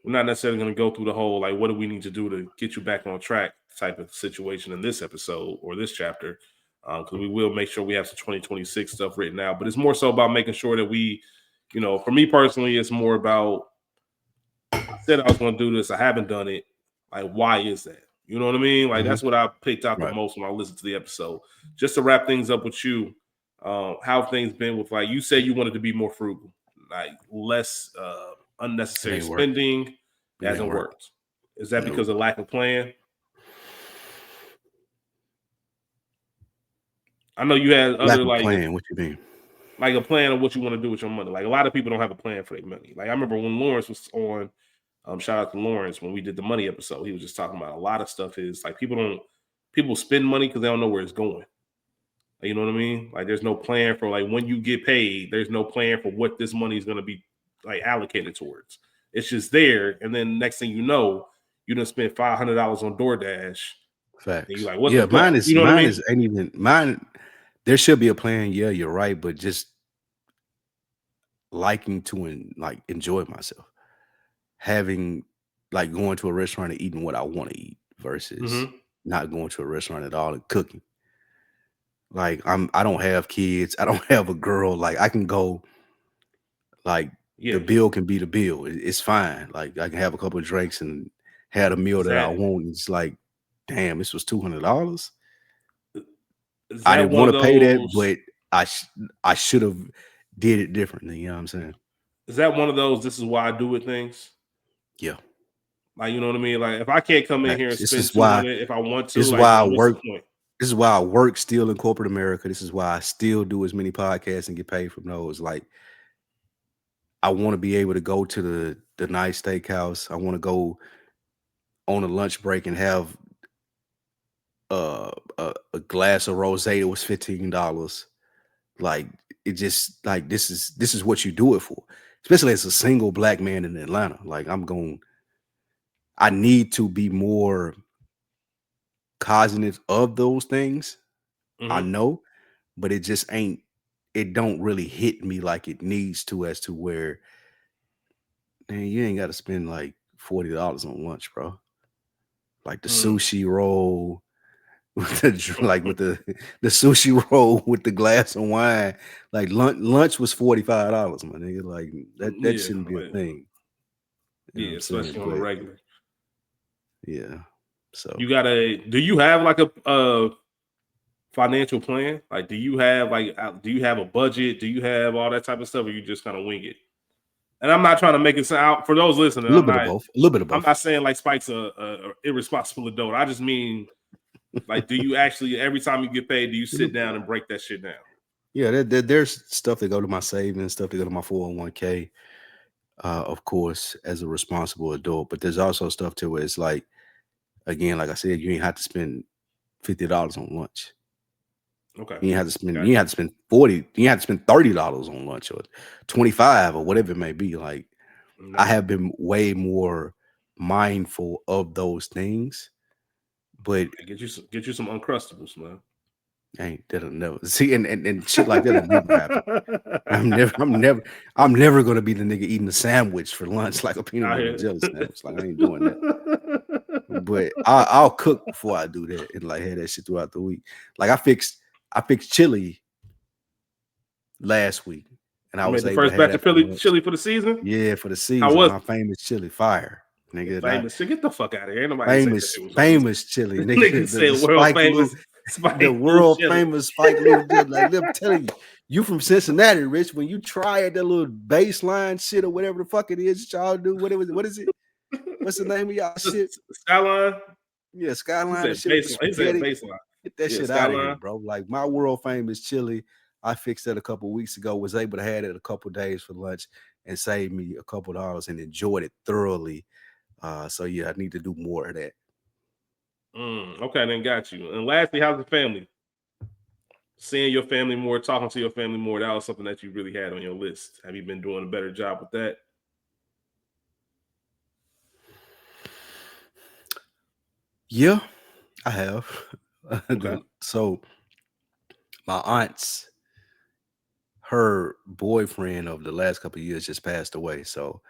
we're not necessarily gonna go through the whole like what do we need to do to get you back on track type of situation in this episode or this chapter. because we will make sure we have some 2026 stuff written out. But it's more so about making sure that we, for me personally, it's more about, I said I was going to do this. I haven't done it. Like, why is that? You know what I mean? Like, that's what I picked out the most when I listened to the episode. Just to wrap things up with you, how things been with, like, you said you wanted to be more frugal, like less unnecessary spending. It hasn't worked. Is that because of lack of plan? I know you had other plan. What you mean? Like a plan of what you want to do with your money. Like a lot of people don't have a plan for their money. Like I remember when Lawrence was on. Shout out to Lawrence when we did the money episode. He was just talking about a lot of stuff. Is like people spend money because they don't know where it's going. Like, you know what I mean? Like there's no plan for like when you get paid. There's no plan for what this money is going to be like allocated towards. It's just there, and then next thing you know, you done spent $500 on DoorDash. Facts. And you're like, what the fuck? Mine is, you know what I mean? ain't even mine. There should be a plan. Yeah, you're right, but just liking to enjoy myself, having like going to a restaurant and eating what I want to eat versus not going to a restaurant at all and cooking. Like I don't have kids. I don't have a girl. Like I can go. Like the bill can be the bill. It's fine. Like I can have a couple of drinks and have a meal that I want. It's like, damn, this was $200. I didn't want to pay that, but I should have did it differently. You know what I'm saying? Is that one of those? This is why I do it things. Yeah. Like, you know what I mean? Like if I can't come in here and spend $200 if I want to, this is why I work. This is why I work still in corporate America. This is why I still do as many podcasts and get paid from those. Like I want to be able to go to the nice steakhouse. I want to go on a lunch break and have a glass of rosé that was $15. Like it just like this is what you do it for, especially as a single black man in Atlanta. Like I need to be more cognizant of those things. I know, but it just ain't. It don't really hit me like it needs to, as to where, man, you ain't got to spend like $40 on lunch, bro. Like the sushi roll, with the sushi roll with the glass of wine. Like lunch was $45, my nigga. Like that shouldn't be a thing. Yeah, especially on a regular. Yeah. So you gotta. Do you have like a financial plan? Like, do you have a budget? Do you have all that type of stuff, or you just kind of wing it? And I'm not trying to make it sound, for those listening, a little bit of both. I'm not saying like Spike's a irresponsible adult. I just mean, like, do you actually every time you get paid, do you sit down and break that shit down? Yeah, there's stuff that go to my savings, stuff that go to my 401k. Of course, as a responsible adult, but there's also stuff to where it's like, again, like I said, you ain't have to spend $50 on lunch. Okay. You have to spend. You have to spend 40. You have to spend $30 on lunch or 25 or whatever it may be. Like I have been way more mindful of those things. But get you some Uncrustables, man. Ain't that'll never see and shit like that'll never happen. I'm never gonna be the nigga eating a sandwich for lunch, like a peanut butter and jelly sandwich. Like I ain't doing that. But I'll cook before I do that and like have that shit throughout the week. Like I fixed chili last week, and I was able to have the first batch of chili for the season. Yeah, for the season. How was my famous chili fire? Nigga, famous shit. Get the fuck out of here. Ain't nobody famous chili. Nigga say world famous. The world famous Spike Lee did. Like I'm telling you from Cincinnati, Rich. When you try that little baseline shit or whatever the fuck it is that y'all do, what is it? What's the name of y'all shit? Skyline. Yeah, Skyline. Shit baseline. Get that shit out of here, bro. Like my world famous chili, I fixed that a couple weeks ago. Was able to have it a couple days for lunch and saved me a couple dollars and enjoyed it thoroughly. So yeah, I need to do more of that. Okay, then got you. And lastly, how's the family? Seeing your family more, talking to your family more, that was something that you really had on your list. Have you been doing a better job with that? Yeah, I have. Okay. So my aunt's, her boyfriend of the last couple of years just passed away. So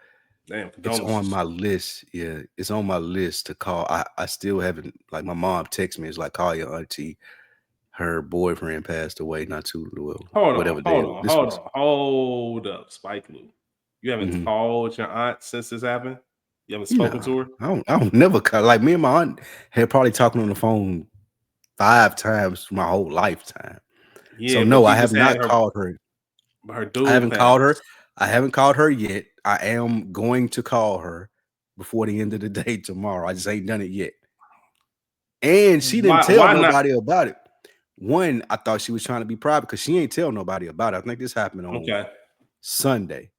it's on my list. Yeah, it's on my list to call. I still haven't, like my mom texted me, it's like, call your auntie. her boyfriend passed away not too well, Hold on, whatever day hold on, this hold was. on, hold up, Spike Lee. You haven't Mhm. called your aunt since this happened? You haven't spoken Nah, to her? I don't never cut. Like me and my aunt had probably talking on the phone 5 times my whole lifetime. So Yeah, no, but I you have just had not her called her. her I dude haven't called her. passed. I haven't called her yet. I am going to call her before the end of the day tomorrow. I just ain't done it yet. And she didn't tell Why not? nobody about it. One, I thought she was trying to be private because she ain't tell nobody about it. I think this happened on Okay, Sunday.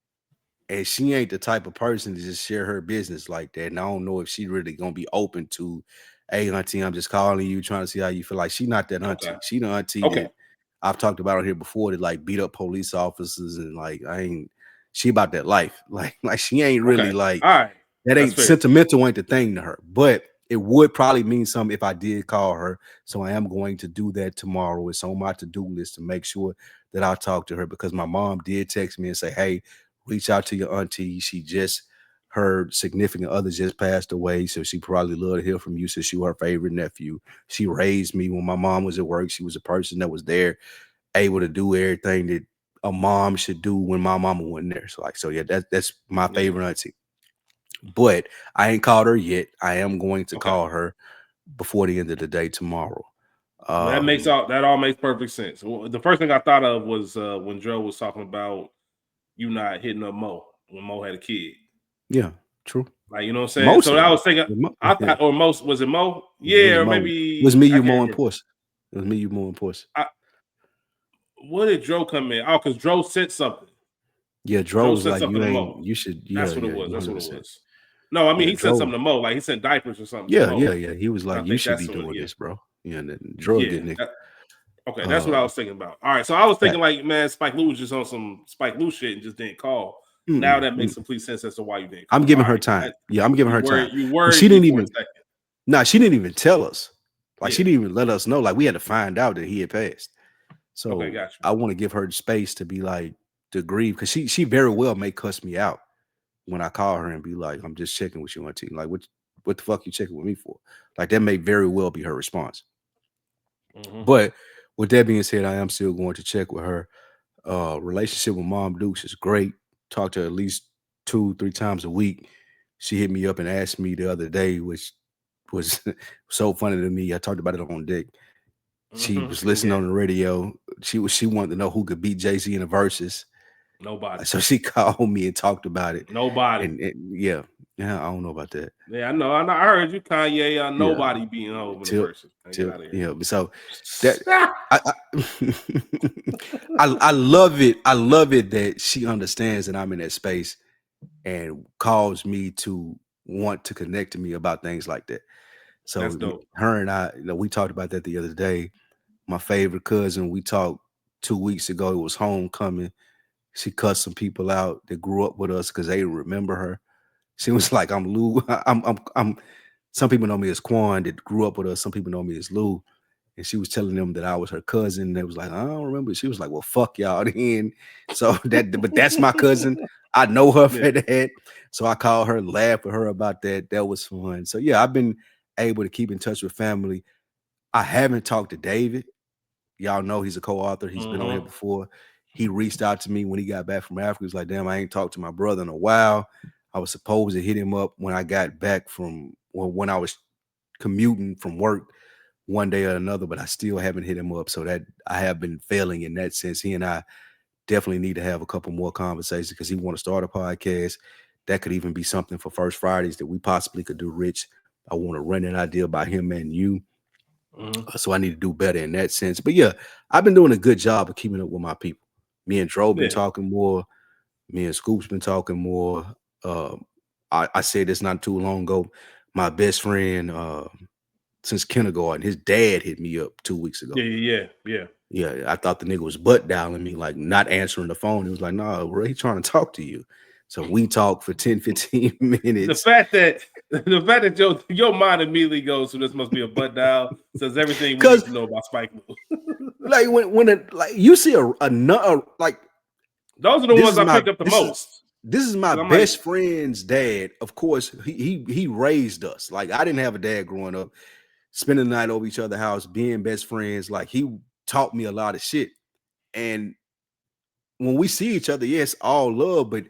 And she ain't the type of person to just share her business like that. And I don't know if she really gonna be open to, hey, auntie, I'm just calling you, trying to see how you feel. Like she not that okay, auntie. She the auntie okay. that I've talked about on here before that like beat up police officers and like I ain't she about that life. Like she ain't really Okay. like All right. that That's ain't fair. sentimental ain't the thing to her. But it would probably mean something if I did call her. So I am going to do that tomorrow. It's on my to-do list to make sure that I talk to her because my mom did text me and say, hey, reach out to your auntie. She just her significant other just passed away. So she probably love to hear from you since you her favorite nephew. She raised me when my mom was at work. She was a person that was there, able to do everything that a mom should do when my mama wasn't there. So like, so yeah, that's my Yeah. favorite auntie. But I ain't called her yet. I am going to Okay. call her before the end of the day tomorrow. That all makes perfect sense. Well, the first thing I thought of was when Joe was talking about you not hitting up Mo when Mo had a kid. Yeah, true. Like, you know what I'm saying? So I Mostly. was thinking, I Yeah, thought, or most was it Mo? it Yeah, was or Mo. It was maybe me, I you, can't Mo, and remember. Puss. It was me, you, Mo, and Puss. What did Joe come in? Oh, because Joe sent something. Yeah, Dro Joe was sent like, something you to ain't, Mo. you should, yeah, That's what it yeah, was. That's what it 100%. was. No, I mean Yeah, he sent Dro, something to Mo. Like he sent diapers or something to yeah, Mo. yeah, yeah. He was And I like, you think should that's be what. doing Yeah, this, bro. Yeah, and then Dro yeah. good nigga. Okay, that's what I Um, was thinking about. All right, so I was that, thinking like, man, Spike Lee was just on some Spike Lee shit and just didn't call. Now mm-mm, that makes mm-mm. complete sense as to why you didn't I'm call. All giving her right, time. Yeah, I'm giving her time. you Because worried she me didn't for a even, second. nah, she didn't even tell us. Like, she Yeah. didn't even let us know. Like, we had to find out that he had passed. Okay, So got you. I want to give her the space to be like, to grieve. Because she very well may cuss me out when I call her and be like, I'm just checking with you, auntie. Like, what the fuck you checking with me for? Like, that may very well be her response. Mm-hmm. But with that being said, I am still going to check with her. Relationship with Mom Dukes is great. Talk to her at least 2-3 times a week. She hit me up and asked me the other day, which was so funny to me. I talked about it on Dick. She was Mm-hmm. listening Yeah. on the radio. She wanted to know who could beat Jay-Z in the verses. Nobody. So she called me and talked about it. Nobody. And yeah, yeah, I don't know about that. Yeah, I know. I heard you, Kanye. Yeah, Nobody being over the till verses. Man, get till out of here. yeah. So that I I love it. I love it that she understands that I'm in that space and calls me to want to connect to me about things like that. That's So dope. her and I, we talked about that the other day. My favorite cousin, we talked 2 weeks ago. It was homecoming. She cut some people out that grew up with us because they remember her. She was like, "I'm Lou. I'm." Some people know me as Quan that grew up with us. Some people know me as Lou. And she was telling them that I was her cousin. They was like, I don't remember. She was like, well, fuck y'all then. So but that's my cousin. I know her Yeah. for that. So I called her, laughed with her about that. That was fun. So yeah, I've been able to keep in touch with family. I haven't talked to David. Y'all know he's a co-author. He's been on here Mm-hmm. before. He reached out to me when he got back from Africa. He was like, damn, I ain't talked to my brother in a while. I was supposed to hit him up when I got back from when I was commuting from work one day or another, but I still haven't hit him up. So that I have been failing in that sense. He and I definitely need to have a couple more conversations because he want to start a podcast. That could even be something for First Fridays that we possibly could do, Rich. I want to run that idea by him and you. Mm-hmm. So I need to do better in that sense. But yeah, I've been doing a good job of keeping up with my people. Me and Dro been Yeah. talking more. Me and Scoop's been talking more. I said this not too long ago. My best friend since kindergarten, his dad hit me up 2 weeks ago. Yeah. Yeah. Yeah. Yeah, I thought the nigga was butt dialing me, like not answering the phone. He was like, nah, bro, he trying to talk to you. So we talked for 10, 15 The minutes. fact that your mind immediately goes to this must be a butt dial says everything we need Cause to know about Spike Lee. like like you see like Those are the this ones is I my picked up the most. this is my Because I'm like, best friend's dad. Of course, he raised us. Like I didn't have a dad growing up. spending the night over each other's house, being best friends. Like he taught me a lot of shit. And when we see each other, yes, all love, but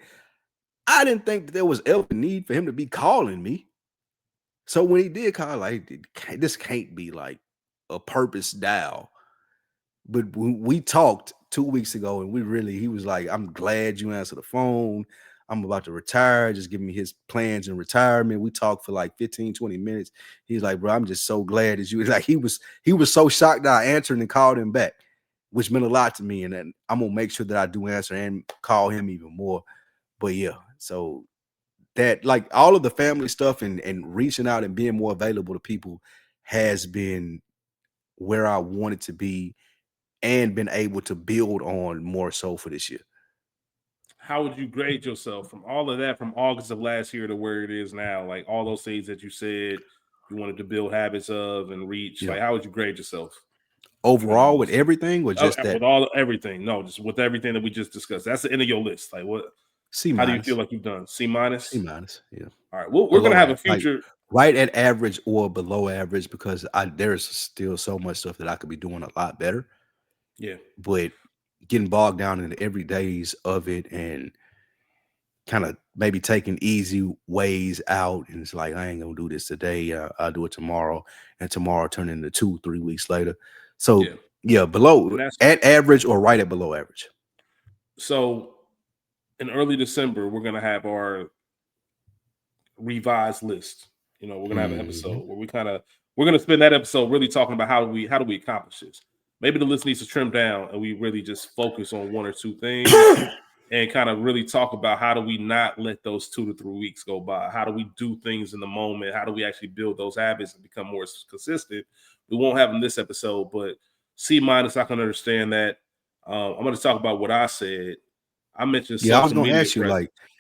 I didn't think that there was ever a need for him to be calling me. So when he did call, like this can't be like a purpose dial. But we talked 2 weeks ago, and he was like, "I'm glad you answered the phone. I'm about to retire." Just giving me his plans in retirement. We talked for like 15, 20 minutes. He's like, "Bro, I'm just so glad that you." Like he was so shocked that I answered and called him back, which meant a lot to me. And then I'm gonna make sure that I do answer and call him even more. But yeah, so that like all of the family stuff and reaching out and being more available to people has been where I wanted to be and been able to build on more so for this year. How would you grade yourself from all of that from August of last year to where it is now? Like all those things that you said you wanted to build habits of and reach. Yeah. Like how would you grade yourself from Overall, with August? everything, or just that? With all everything. No, just with everything that we just discussed. That's the end of your list. Like what? C How do you feel minus. like you've done? C C minus. minus. Yeah. All right. Well, we're gonna Below have a like future. right at average or below average because there's still so much stuff that I could be doing a lot better. Yeah. But getting bogged down in the everydays of it and kind of maybe taking easy ways out, and it's like I ain't gonna do this today. I'll do it tomorrow, and tomorrow turn into 2, 3 weeks later. So Yeah. yeah, below And that's at average or right at below average. so in early December, we're gonna have our revised list. You know, we're gonna have an Hmm. episode where we're gonna spend that episode really talking about how do we accomplish this. Maybe the list needs to trim down and we really just focus on one or two things and kind of really talk about how do we not let those 2 to 3 weeks go by? How do we do things in the moment? How do we actually build those habits and become more consistent? We won't have in this episode, but C minus, I can understand that. I'm going to talk about what I said. I mentioned Yeah, I was social gonna media ask you like presence.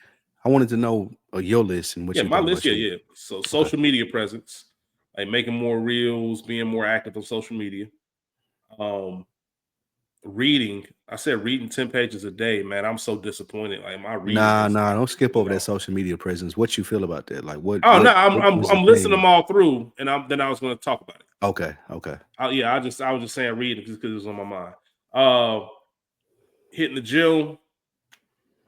I wanted to know your list and what Yeah, you my think list. about Yeah, your. yeah. So Okay. social media presence, like making more reels, being more active on social media. Um, reading. I said reading 10 pages a day. Man, I'm so disappointed. Like my reading Nah, has nah, not don't been skip good over at that all. social media presence. What you feel about that? Like Oh no, what was the I'm listing thing? them all through, and I was going to talk about it. Okay, okay. Yeah, I was just saying reading just because it was on my mind. Uh, hitting the gym,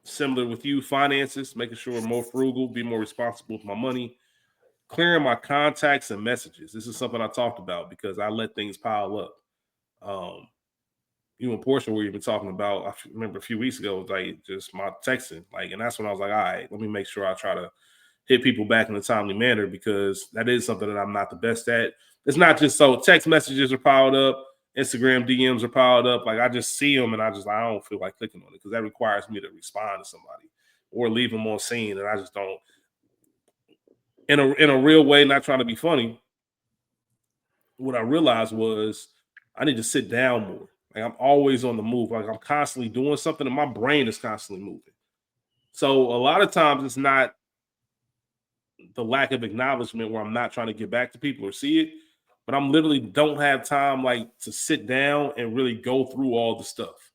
similar with you. Finances, making sure I'm more frugal, be more responsible with my money. Clearing my contacts and messages. This is something I talked about because I let things pile up. Um, you and Portia were even talking about. Remember a few weeks ago, like just my texting, like, and that's when I was like, all right, let me make sure I try to hit people back in a timely manner because that is something that I'm not the best at. It's not just so text messages are piled up, Instagram DMs are piled up. Like I just see them and I don't feel like clicking on it because that requires me to respond to somebody or leave them on scene, and I just don't in a real way, not trying to be funny. What I realized was I need to sit down more. Like I'm always on the move. Like I'm constantly doing something and my brain is constantly moving. So a lot of times it's not the lack of acknowledgement where I'm not trying to get back to people or see it, but I'm literally don't have time like to sit down and really go through all the stuff.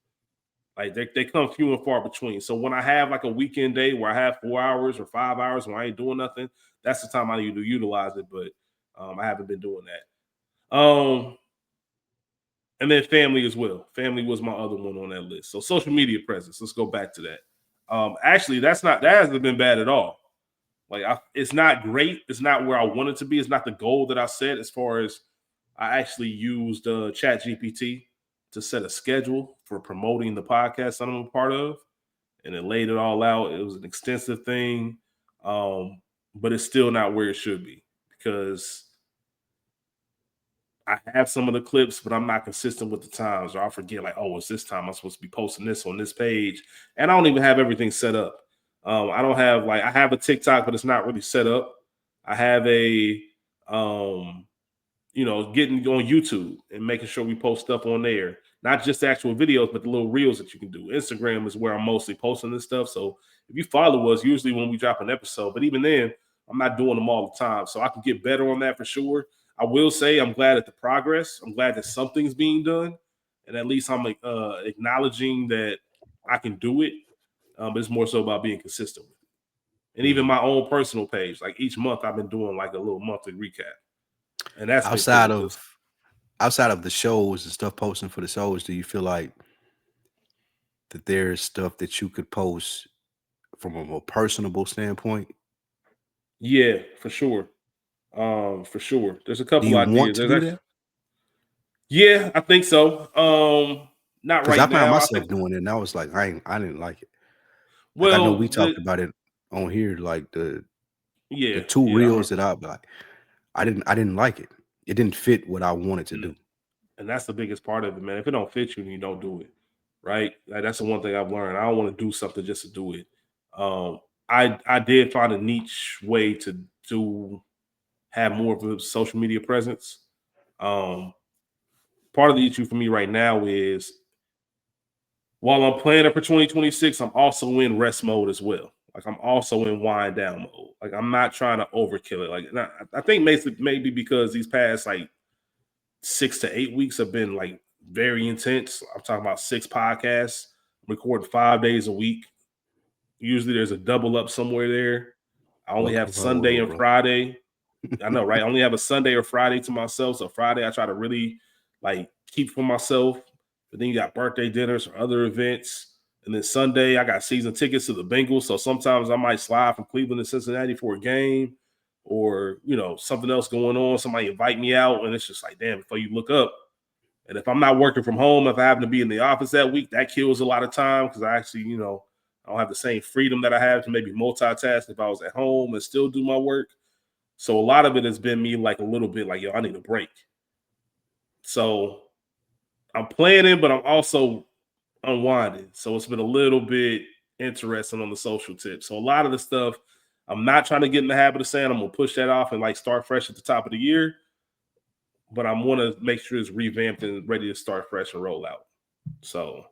Like they come few and far between. So when I have like a weekend day where I have 4 hours or 5 hours when I ain't doing nothing, that's the time I need to utilize it. But I haven't been doing that. And then family as well. Family was my other one on that list. So social media presence. Let's go back to that. Actually, that hasn't been bad at all. Like it's not great. It's not where I want it to be. It's not the goal that I set. As far as I actually used Chat GPT to set a schedule for promoting the podcast that I'm a part of, and it laid it all out. It was an extensive thing, but it's still not where it should be because I have some of the clips, but I'm not consistent with the times, or I forget like, oh, it's this time I'm supposed to be posting this on this page, and I don't even have everything set up. I don't have like I have a TikTok, but it's not really set up. I have a um, getting on YouTube and making sure we post stuff on there. Not just the actual videos, but the little reels that you can do. Instagram is where I'm mostly posting this stuff. So if you follow us, usually when we drop an episode, but even then, I'm not doing them all the time. So I can get better on that for sure. I will say I'm glad at the progress. I'm glad that something's being done. And at least I'm acknowledging that I can do it. But it's more so about being consistent with it. And even Mhm. my own personal page, like each month I've been doing like a little monthly recap. and that's been outside cool. Just of outside of the shows and stuff posting for the shows, do you feel like that there's stuff that you could post from a more personable standpoint? yeah, for sure. For sure. There's a Do couple you want ideas. to There's do actually, that? yeah, I think so. Not Because I right found now. I myself think. doing it, and I was like, I didn't like it. Like I know we Well, talked about it on here, like the yeah, two yeah, I reels remember. that I didn't like it. It didn't fit what I wanted to Mm. do. And that's the biggest part of it, man. If it don't fit you, then you don't do it, right? Like that's the one thing I've learned. I don't want to do something just to do it. Um, I did find a niche way to do have more of a social media presence. Um, Part of the issue for me right now is while I'm planning for 2026, I'm also in rest mode as well. Like I'm also in wind down mode. Like I'm not trying to overkill it. Like and I think maybe because these past like 6 to 8 weeks have been like very intense. I'm talking about 6 podcasts, recording 5 days a week. Usually there's a double up somewhere there. I only have Welcome to my Sunday world, and bro. Friday. I know, right? I only have a Sunday or Friday to myself. So Friday, I try to really like keep for myself. But then you got birthday dinners or other events. And then Sunday, I got season tickets to the Bengals. So sometimes I might slide from Cleveland to Cincinnati for a game or, something else going on. Somebody invite me out. And it's just like, damn, before you look up. And if I'm not working from home, if I happen to be in the office that week, that kills a lot of time because I actually, I don't have the same freedom that I have to maybe multitask if I was at home and still do my work. So a lot of it has been me like a little bit like, yo, I need a break. So I'm planning, but I'm also unwinding. So it's been a little bit interesting on the social tip. So a lot of the stuff, I'm not trying to get in the habit of saying I'm gonna push that off and like start fresh at the top of the year, but I want to make sure it's revamped and ready to start fresh and roll out. So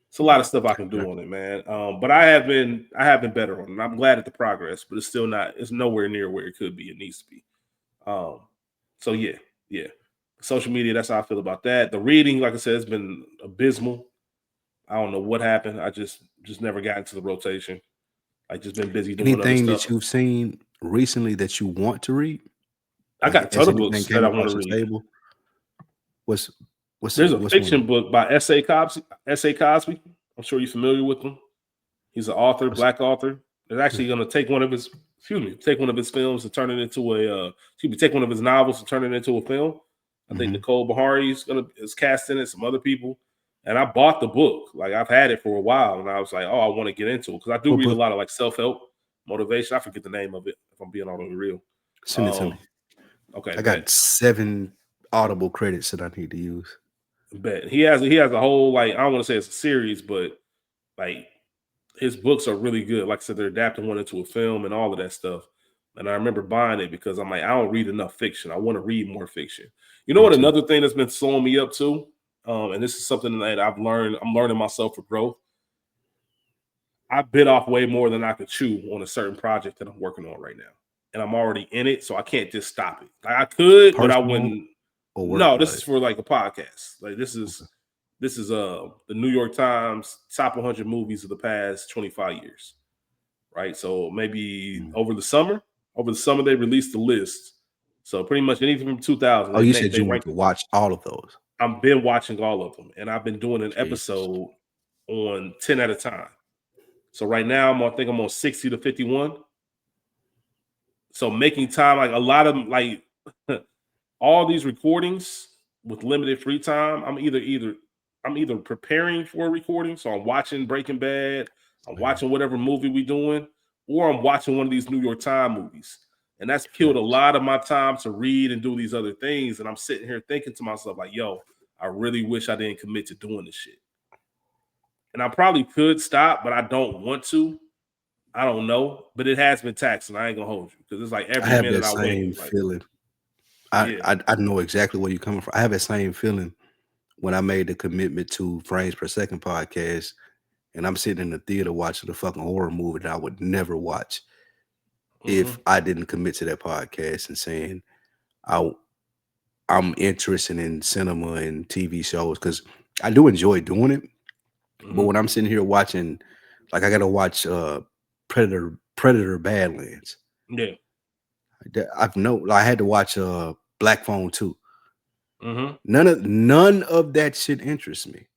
it's a lot of stuff I can do Okay. on it, man. But I have been better on it. I'm glad at the progress, but it's still not. It's nowhere near where it could be. It needs to be. Um, so yeah, yeah. Social media. That's how I feel about that. The reading, like I said, has been abysmal. I don't know what happened. I just never got into the rotation. I just been busy doing other Anything stuff. that you've seen recently that you want to read? I got a Like, ton has of anything books that came I want to across your read. table? What's There's a what's one? fiction book by S.A. Cosby. S.A. Cosby. I'm sure you're familiar with him. He's an author, What's black author. They're actually going to take one of his films and turn it into take one of his novels and turn it into a film. I think mm-hmm. Nicole Bahari is cast in it, some other people. And I bought the book. Like I've had it for a while, and I was like, oh, I want to get into it because I do What read a book? lot of like self help, motivation. I forget the name of it if I'm being all the way real. Send it to me. Um, okay, I bet. got 7 Audible credits that I need to use. Bet he has a whole like I don't want to say it's a series, but like his books are really good. Like I said, they're adapting one into a film and all of that stuff. And I remember buying it because I'm like, I don't read enough fiction. I want to read more fiction. You know Me what? too. Another thing that's been slowing me up too, and this is something that I've learned. I'm learning myself for growth. I bit off way more than I could chew on a certain project that I'm working on right now, and I'm already in it, so I can't just stop it. Like I could, but I Personal wouldn't. or work No, this is related? for like a podcast. Like Okay. this is the New York Times top 100 movies of the past 25 years, right? So maybe Mm. over the summer they released the list. So pretty much anything from 2000, Oh, you said they you want ranked. to watch all of those. I've been watching all of them, and I've been doing an Jesus. episode on 10 at a time. So right now I think I'm on 60 to 51. So making time, like a lot of like all these recordings with limited free time, I'm either preparing for a recording, so I'm watching Breaking Bad, I'm Man, watching whatever movie we doing, or I'm watching one of these New York Times movies. And that's killed a facts. lot of my time to read and do these other things. And I'm sitting here thinking to myself, like, yo, I really wish I didn't commit to doing this shit. And I probably could stop, but I don't want to. I don't know. But it has been taxing. I ain't gonna hold you. Because it's like I every have minute that I wake same is like, feeling. yeah. I know exactly where you're coming from. I have that same feeling when I made the commitment to Frames Per Second podcast, and I'm sitting in the theater watching a fucking horror movie that I would never watch if Mm-hmm. I didn't commit to that podcast and saying I I'm interested in cinema and TV shows because I do enjoy doing it. But Mm-hmm. when I'm sitting here watching, like I gotta watch Predator Badlands. Yeah. I had to watch Black Phone 2. Mm-hmm. None of that shit interests me.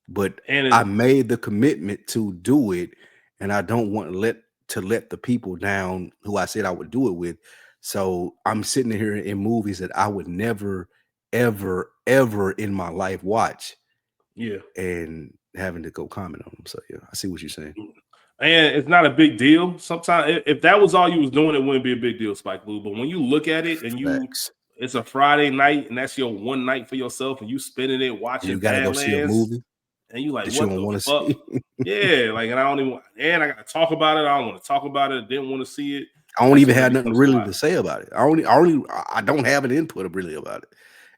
But And I made the commitment to do it, and I don't want to let the people down who I said I would do it with. So I'm sitting here in movies that I would never, ever, ever in my life watch, yeah, and having to go comment on them. So yeah, I see what you're saying. and it's not a big deal. Sometimes, if that was all you was doing, it wouldn't be a big deal, Spike Lee. But when you look at it and Facts. it's a Friday night and that's your one night for yourself, and you spending it You watching gotta go see a Badlands, movie and you like, that you what don't the want to fuck? see. Yeah, like, and I don't even, and I got to talk about it. I don't want to talk about it. Didn't want to see it. I don't That's even when it have nothing becomes a really lot. to say about it. I don't have an input really about it.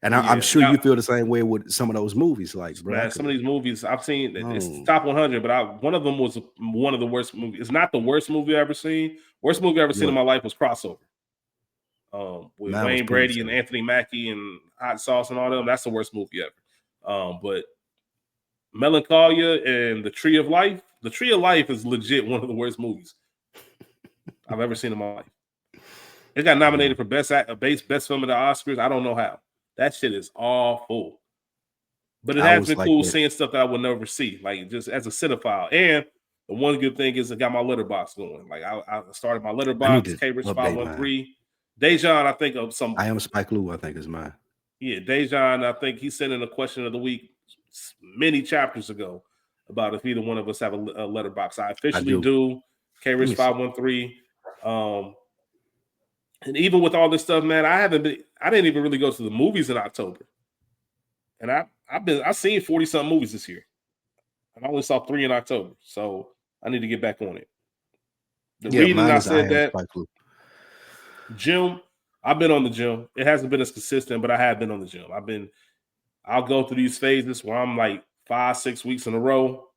And I'm Yeah. sure Now, you feel the same way with some of those movies. Like, bro, I man, some of could these movies I've seen, it's no, top 100, but one of them was one of the worst movies. It's not the worst movie I've ever seen. Worst movie I've ever seen in what? my life was Crossover. With Mine was Wayne pretty Brady and solid. Anthony Mackie and Hot Sauce and all them. That's the worst movie ever. But Melancholia and The Tree of Life. The Tree of Life is legit one of the worst movies I've ever seen in my life. It got nominated for best film at the Oscars. I don't know how. That shit is awful. But it I has was been like cool that. seeing stuff that I would never see, like just as a cinephile. And the one good thing is it got my letterbox going. Like I started my I need letterbox, to K Rich update mine. 513. Dejan, I think of some. I am Spike Lee, I think is mine. Yeah, Dejan, I think he sent in a question of the week many chapters ago about if either one of us have a letterbox. I I officially do. do. K Let Rich me see. 513. And even with all this stuff, man, I didn't even really go to the movies in October. And I've seen 40 some movies this year. And I only saw 3 in October. So I need to get back on it. The Yeah, reason mine I is I said am that, Spike Lee. gym, I've been on the gym. It hasn't been as consistent, but I have been on the gym. I'll go through these phases where I'm like 5-6 weeks in a row,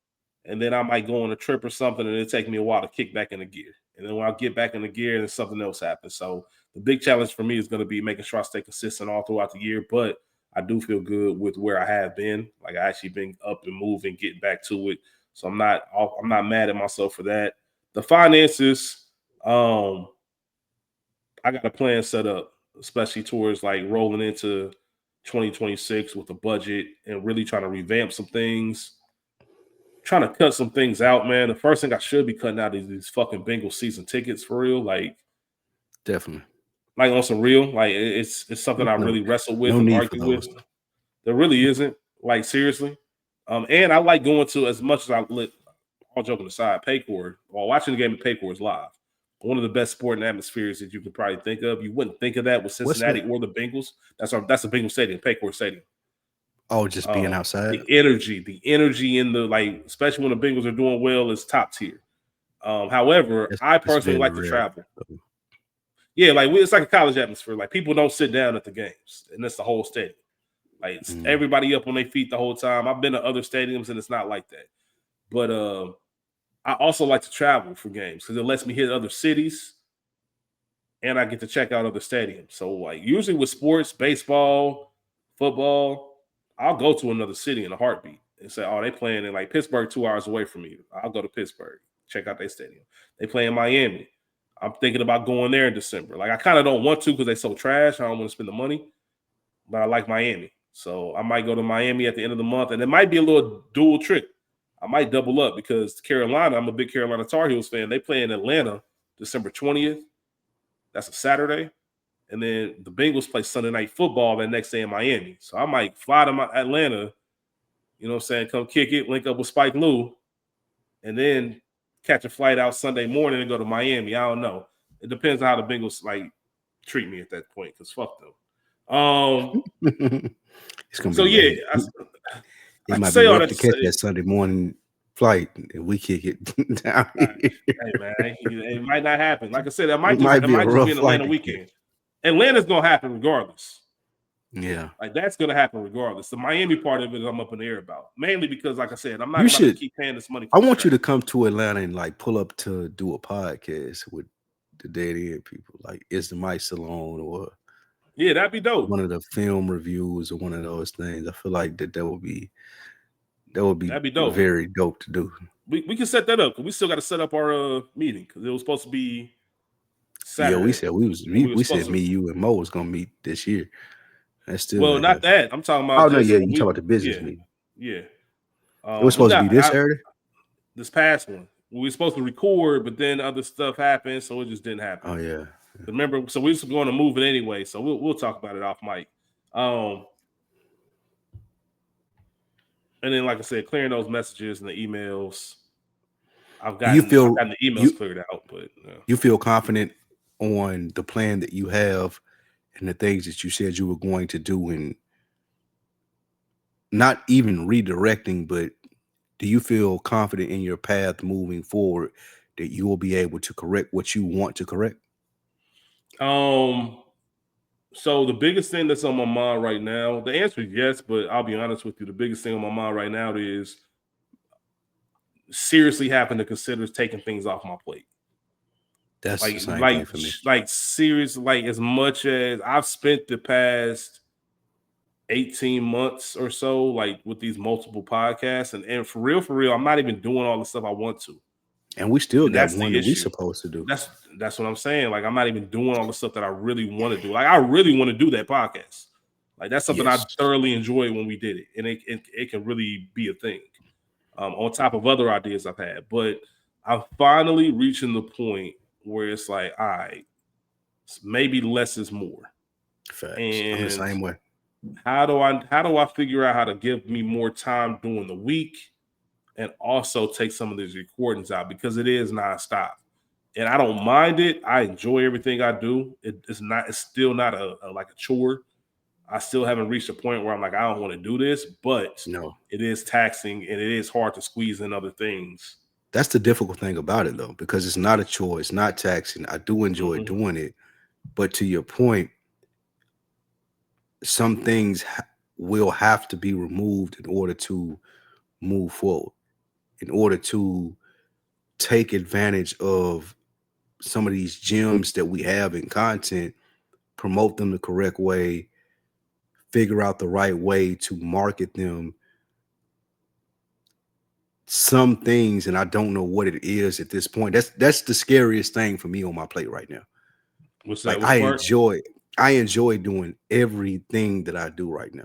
and then I might go on a trip or something, and it'll take me a while to kick back into gear. And then when I get back into gear, then something else happens. So the big challenge for me is going to be making sure I stay consistent all throughout the year. But I do feel good with where I have been. Like I actually been up and moving, getting back to it. So I'm not mad at myself for that. The finances, I got a plan set up, especially towards like rolling into 2026 with a budget and really trying to revamp some things, trying to cut some things out, man. The first thing I should be cutting out is these fucking Bengals season tickets for real. Definitely. Like on some real, like it's something I No, really wrestle with no and need for argue with. those. There really isn't. Like seriously. And I like going to, as much as all joking aside, Paycor, while watching the game at Paycor is live. One of the best sporting atmospheres that you could probably think of. You wouldn't think of that with What's Cincinnati that? or the Bengals. That's a Bengals stadium, Paycor Stadium. Oh, just being outside. The energy in the, like, especially when the Bengals are doing well, is top tier. However, I It's personally very like to rare. travel. Yeah, like it's like a college atmosphere. Like people don't sit down at the games, and that's the whole stadium. Like it's everybody up on their feet the whole time. I've been to other stadiums, and it's not like that. But I also like to travel for games because it lets me hit other cities, and I get to check out other stadiums. So like usually with sports, baseball, football, I'll go to another city in a heartbeat and say, "Oh, they playing in like Pittsburgh, 2 hours away from me. I'll go to Pittsburgh, check out their stadium. They play in Miami. I'm thinking about going there in December. Like I kind of don't want to because they so trash. I don't want to spend the money, but I like Miami, so I might go to Miami at the end of the month, and it might be a little dual trick. I might double up because Carolina, I'm a big Carolina Tar Heels fan. They play in Atlanta December 20th. That's a Saturday. And then the Bengals play Sunday Night Football that next day in Miami. So I might fly to Atlanta, you know what I'm saying, come kick it, link up with Spike Lou, and then catch a flight out Sunday morning and go to Miami. I don't know. It depends on how the Bengals like treat me at that point, because fuck them. It's gonna So be yeah, it I might be say all rough that to to catch say, that Sunday morning flight and we kick it down here. hey man, it might not happen. Like I said, it It might might be a just be rough an flight Atlanta to catch. weekend. Atlanta's gonna happen regardless. Yeah. Like that's gonna happen regardless. The Miami part of it, I'm up in the air about, mainly because, like I said, I'm not You about to should keep paying this money I for this want you trash. to come to Atlanta and like pull up to do a podcast with the Dead End people. Like Is the Mic Salon or Yeah, that'd be dope. one of the film reviews or one of those things. I feel like that would be That'd be dope. very dope to do. We can set that up because we still got to set up our meeting because it was supposed to be Yeah, we Saturday. said And we were we supposed said me, to. you, and Mo was gonna meet this year. That still Well, ain't not happened. that. I'm talking about Oh no, yeah, just you talk about the business yeah, meeting. yeah. It was We supposed to be got this Saturday. this past one. We were supposed to record, but then other stuff happened, so it just didn't happen. Oh yeah. Remember, so we were going to move it anyway. So we'll talk about it off mic. And then, like I said, clearing those messages and the emails. Do you I've feel gotten the emails you cleared out, but you feel confident on the plan that you have and the things that you said you were going to do, and not even redirecting, but do you feel confident in your path moving forward that you will be able to correct what you want to correct? um. So the biggest thing that's on my mind right now, the answer is yes, but I'll be honest with you. The biggest thing on my mind right now is seriously having to consider taking things off my plate. That's the Like, same thing like, for me. like, serious. Like, as much as I've spent the past 18 months or so, like with these multiple podcasts, and for real, I'm not even doing all the stuff I want to, And we still and got that's one the that we issue. supposed to do. That's what I'm saying. Like, I'm not even doing all the stuff that I really want to do. Like, I really want to do that podcast. Like, that's something I Yes. thoroughly enjoyed when we did it, and it can really be a thing. On top of other ideas I've had, but I'm finally reaching the point where it's like, all right, maybe less is more. Facts. I'm the And same way. how do I figure out how to give me more time during the week and also take some of these recordings out because it is nonstop. And I don't mind it. I enjoy everything I do. It's still not like a chore. I still haven't reached a point where I'm like, I don't want to do this, but No. it is taxing and it is hard to squeeze in other things. That's the difficult thing about it though, because it's not a chore, it's not taxing. I do enjoy Mm-hmm. doing it. But to your point, some things will have to be removed in order to move forward, in order to take advantage of some of these gems that we have in content, promote them the correct way, figure out the right way to market them. Some things, and I don't know what it is at this point. That's the scariest thing for me on my plate right now. What's that? Like Which part? I enjoy doing everything that I do right now.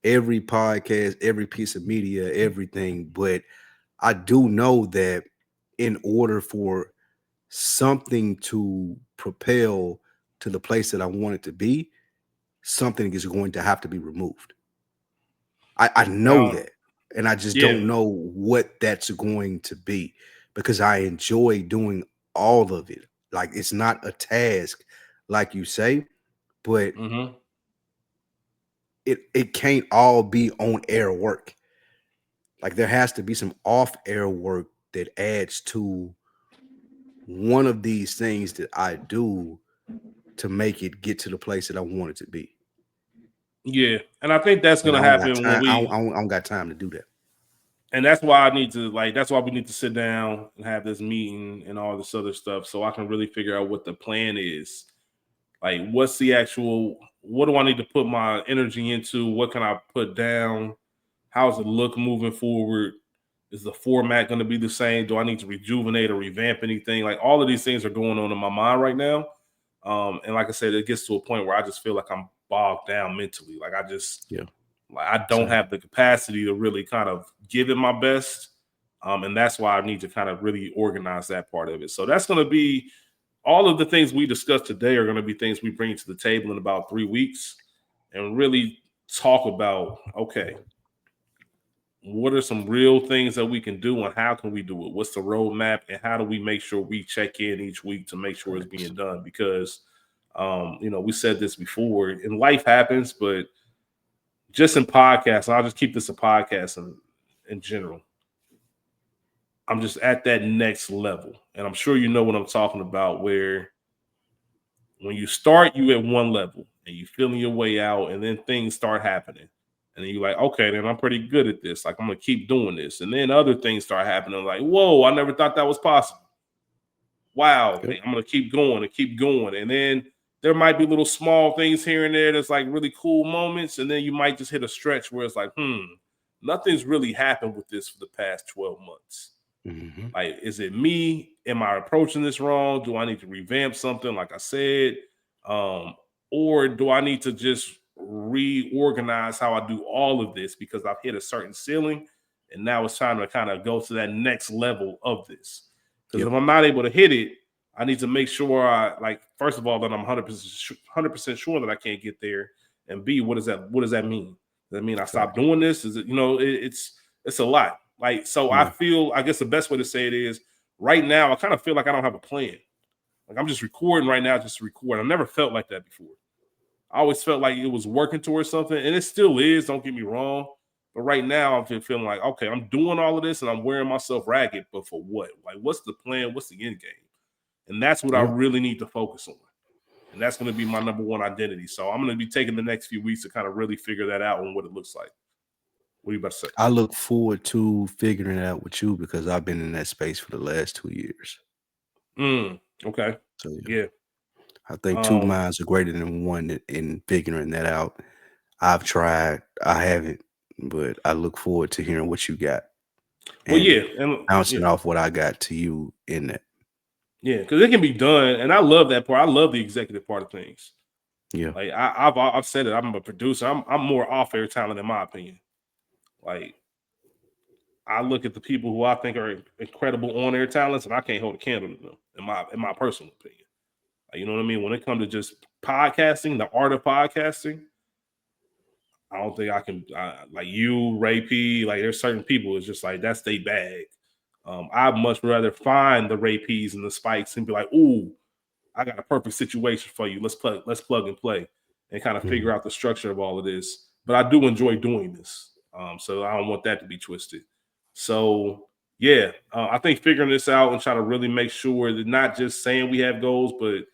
Every podcast, every piece of media, everything. But I do know that in order for something to propel to the place that I want it to be, something is going to have to be removed. I know Um, that. And I just yeah. don't know what that's going to be because I enjoy doing all of it. Like it's not a task, like you say, but Mm-hmm. it can't all be on air work. Like there has to be some off air work that adds to one of these things that I do to make it get to the place that I want it to be. Yeah. And I think that's And gonna I don't got happen when time. we I don't got time to do that. and that's why I need to that's why we need to sit down and have this meeting and all this other stuff so I can really figure out what the plan is. Like what's the actual what do I need to put my energy into? What can I put down? How's it look moving forward? Is the format going to be the same? Do I need to rejuvenate or revamp anything? Like all of these things are going on in my mind right now. And like I said, it gets to a point where I just feel like I'm bogged down mentally. Yeah. Like I don't Same. have the capacity to really kind of give it my best. And that's why I need to kind of really organize that part of it. So that's going to be all of the things we discussed today are going to be things we bring to the table in about 3 weeks and really talk about, okay, what are some real things that we can do and how can we do it? What's the roadmap and how do we make sure we check in each week to make sure it's being done? Because, we said this before and life happens, but just in podcasts, I'll just keep this a podcast in general. I'm just at that next level. And I'm sure you know what I'm talking about, where when you start, you at one level and you feeling your way out, and then things start happening. And then you're like, okay, then I'm pretty good at this. Like, I'm going to keep doing this. And then other things start happening. Like, whoa, I never thought that was possible. Wow, Yep. I'm going to keep going and keep going. And then there might be little small things here and there that's like really cool moments. And then you might just hit a stretch where it's like, nothing's really happened with this for the past 12 months. Mhm. Like, is it me? Am I approaching this wrong? Do I need to revamp something, like I said? Um, or do I need to just reorganize how I do all of this because I've hit a certain ceiling and now it's time to kind of go to that next level of this? Because Yep. if I'm not able to hit it, I need to make sure I, like, first of all, that I'm 100% sure that I can't get there. And B, what does that mean? Does that mean I stop Facts. doing this? Is it, it's a lot. Like, so I Yeah. feel, I guess the best way to say it is right now, I kind of feel like I don't have a plan. Like, I'm just recording right now, just to record. I never felt like that before. I always felt like it was working towards something, and it still is. Don't get me wrong. But right now, I'm feeling like, okay, I'm doing all of this and I'm wearing myself ragged, but for what? Like, what's the plan? What's the end game? And that's what I Yeah. really need to focus on. And that's going to be my number one identity. So I'm going to be taking the next few weeks to kind of really figure that out and what it looks like. What are you about to say? I look forward to figuring it out with you because I've been in that space for the last 2 years. Okay. So yeah, Yeah. I think two Um, minds are greater than one in figuring that out. I've tried, I haven't, but I look forward to hearing what you got well, yeah. and And bouncing yeah. off what I got to you in that. Yeah. Because it can be done. And I love that part. I love the executive part of things. Yeah. Like, I've said it. I'm a producer. I'm more off air talent in my opinion. Like, I look at the people who I think are incredible on air talents, and I can't hold a candle to them in my personal opinion. Like, you know what I mean? When it comes to just podcasting, the art of podcasting, I don't think I can. Like you, Ray P. Like, there's certain people. It's just like that's their bag. I'd much rather find the Ray P's and the Spikes and be like, "Ooh, I got a perfect situation for you. Let's plug and play, and kind of figure Mhm. out the structure of all of this." But I do enjoy doing this, so I don't want that to be twisted. So yeah, I think figuring this out and trying to really make sure that not just saying we have goals, but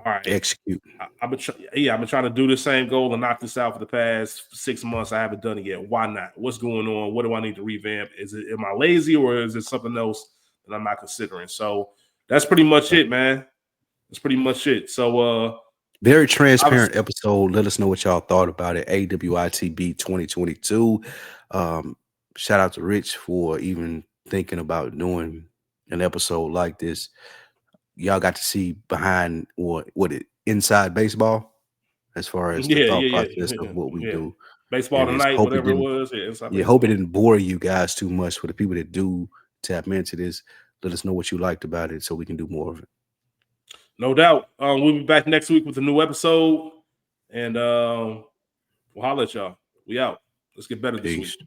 all right, Execute. I've been trying to do the same goal and knock this out for the past 6 months. I haven't done it yet. Why not? What's going on? What do I need to revamp? Am I lazy or is it something else that I'm not considering? So that's pretty much it, man. That's pretty much it. So Very obviously, transparent episode. Let us know what y'all thought about it. AWITB 2022. Shout out to Rich for even thinking about doing an episode like this. Y'all got to see behind what it inside baseball as far as the yeah, thought yeah, process of yeah, what we yeah. do. Baseball And it's tonight, hope it whatever it didn't was. Yeah, inside yeah, hope it baseball. didn't bore you guys too much. For the people that do tap into this, let us know what you liked about it so we can do more of it. No doubt. We'll be back next week with a new episode. And we'll holler at y'all. We out. Let's get better this week. Peace.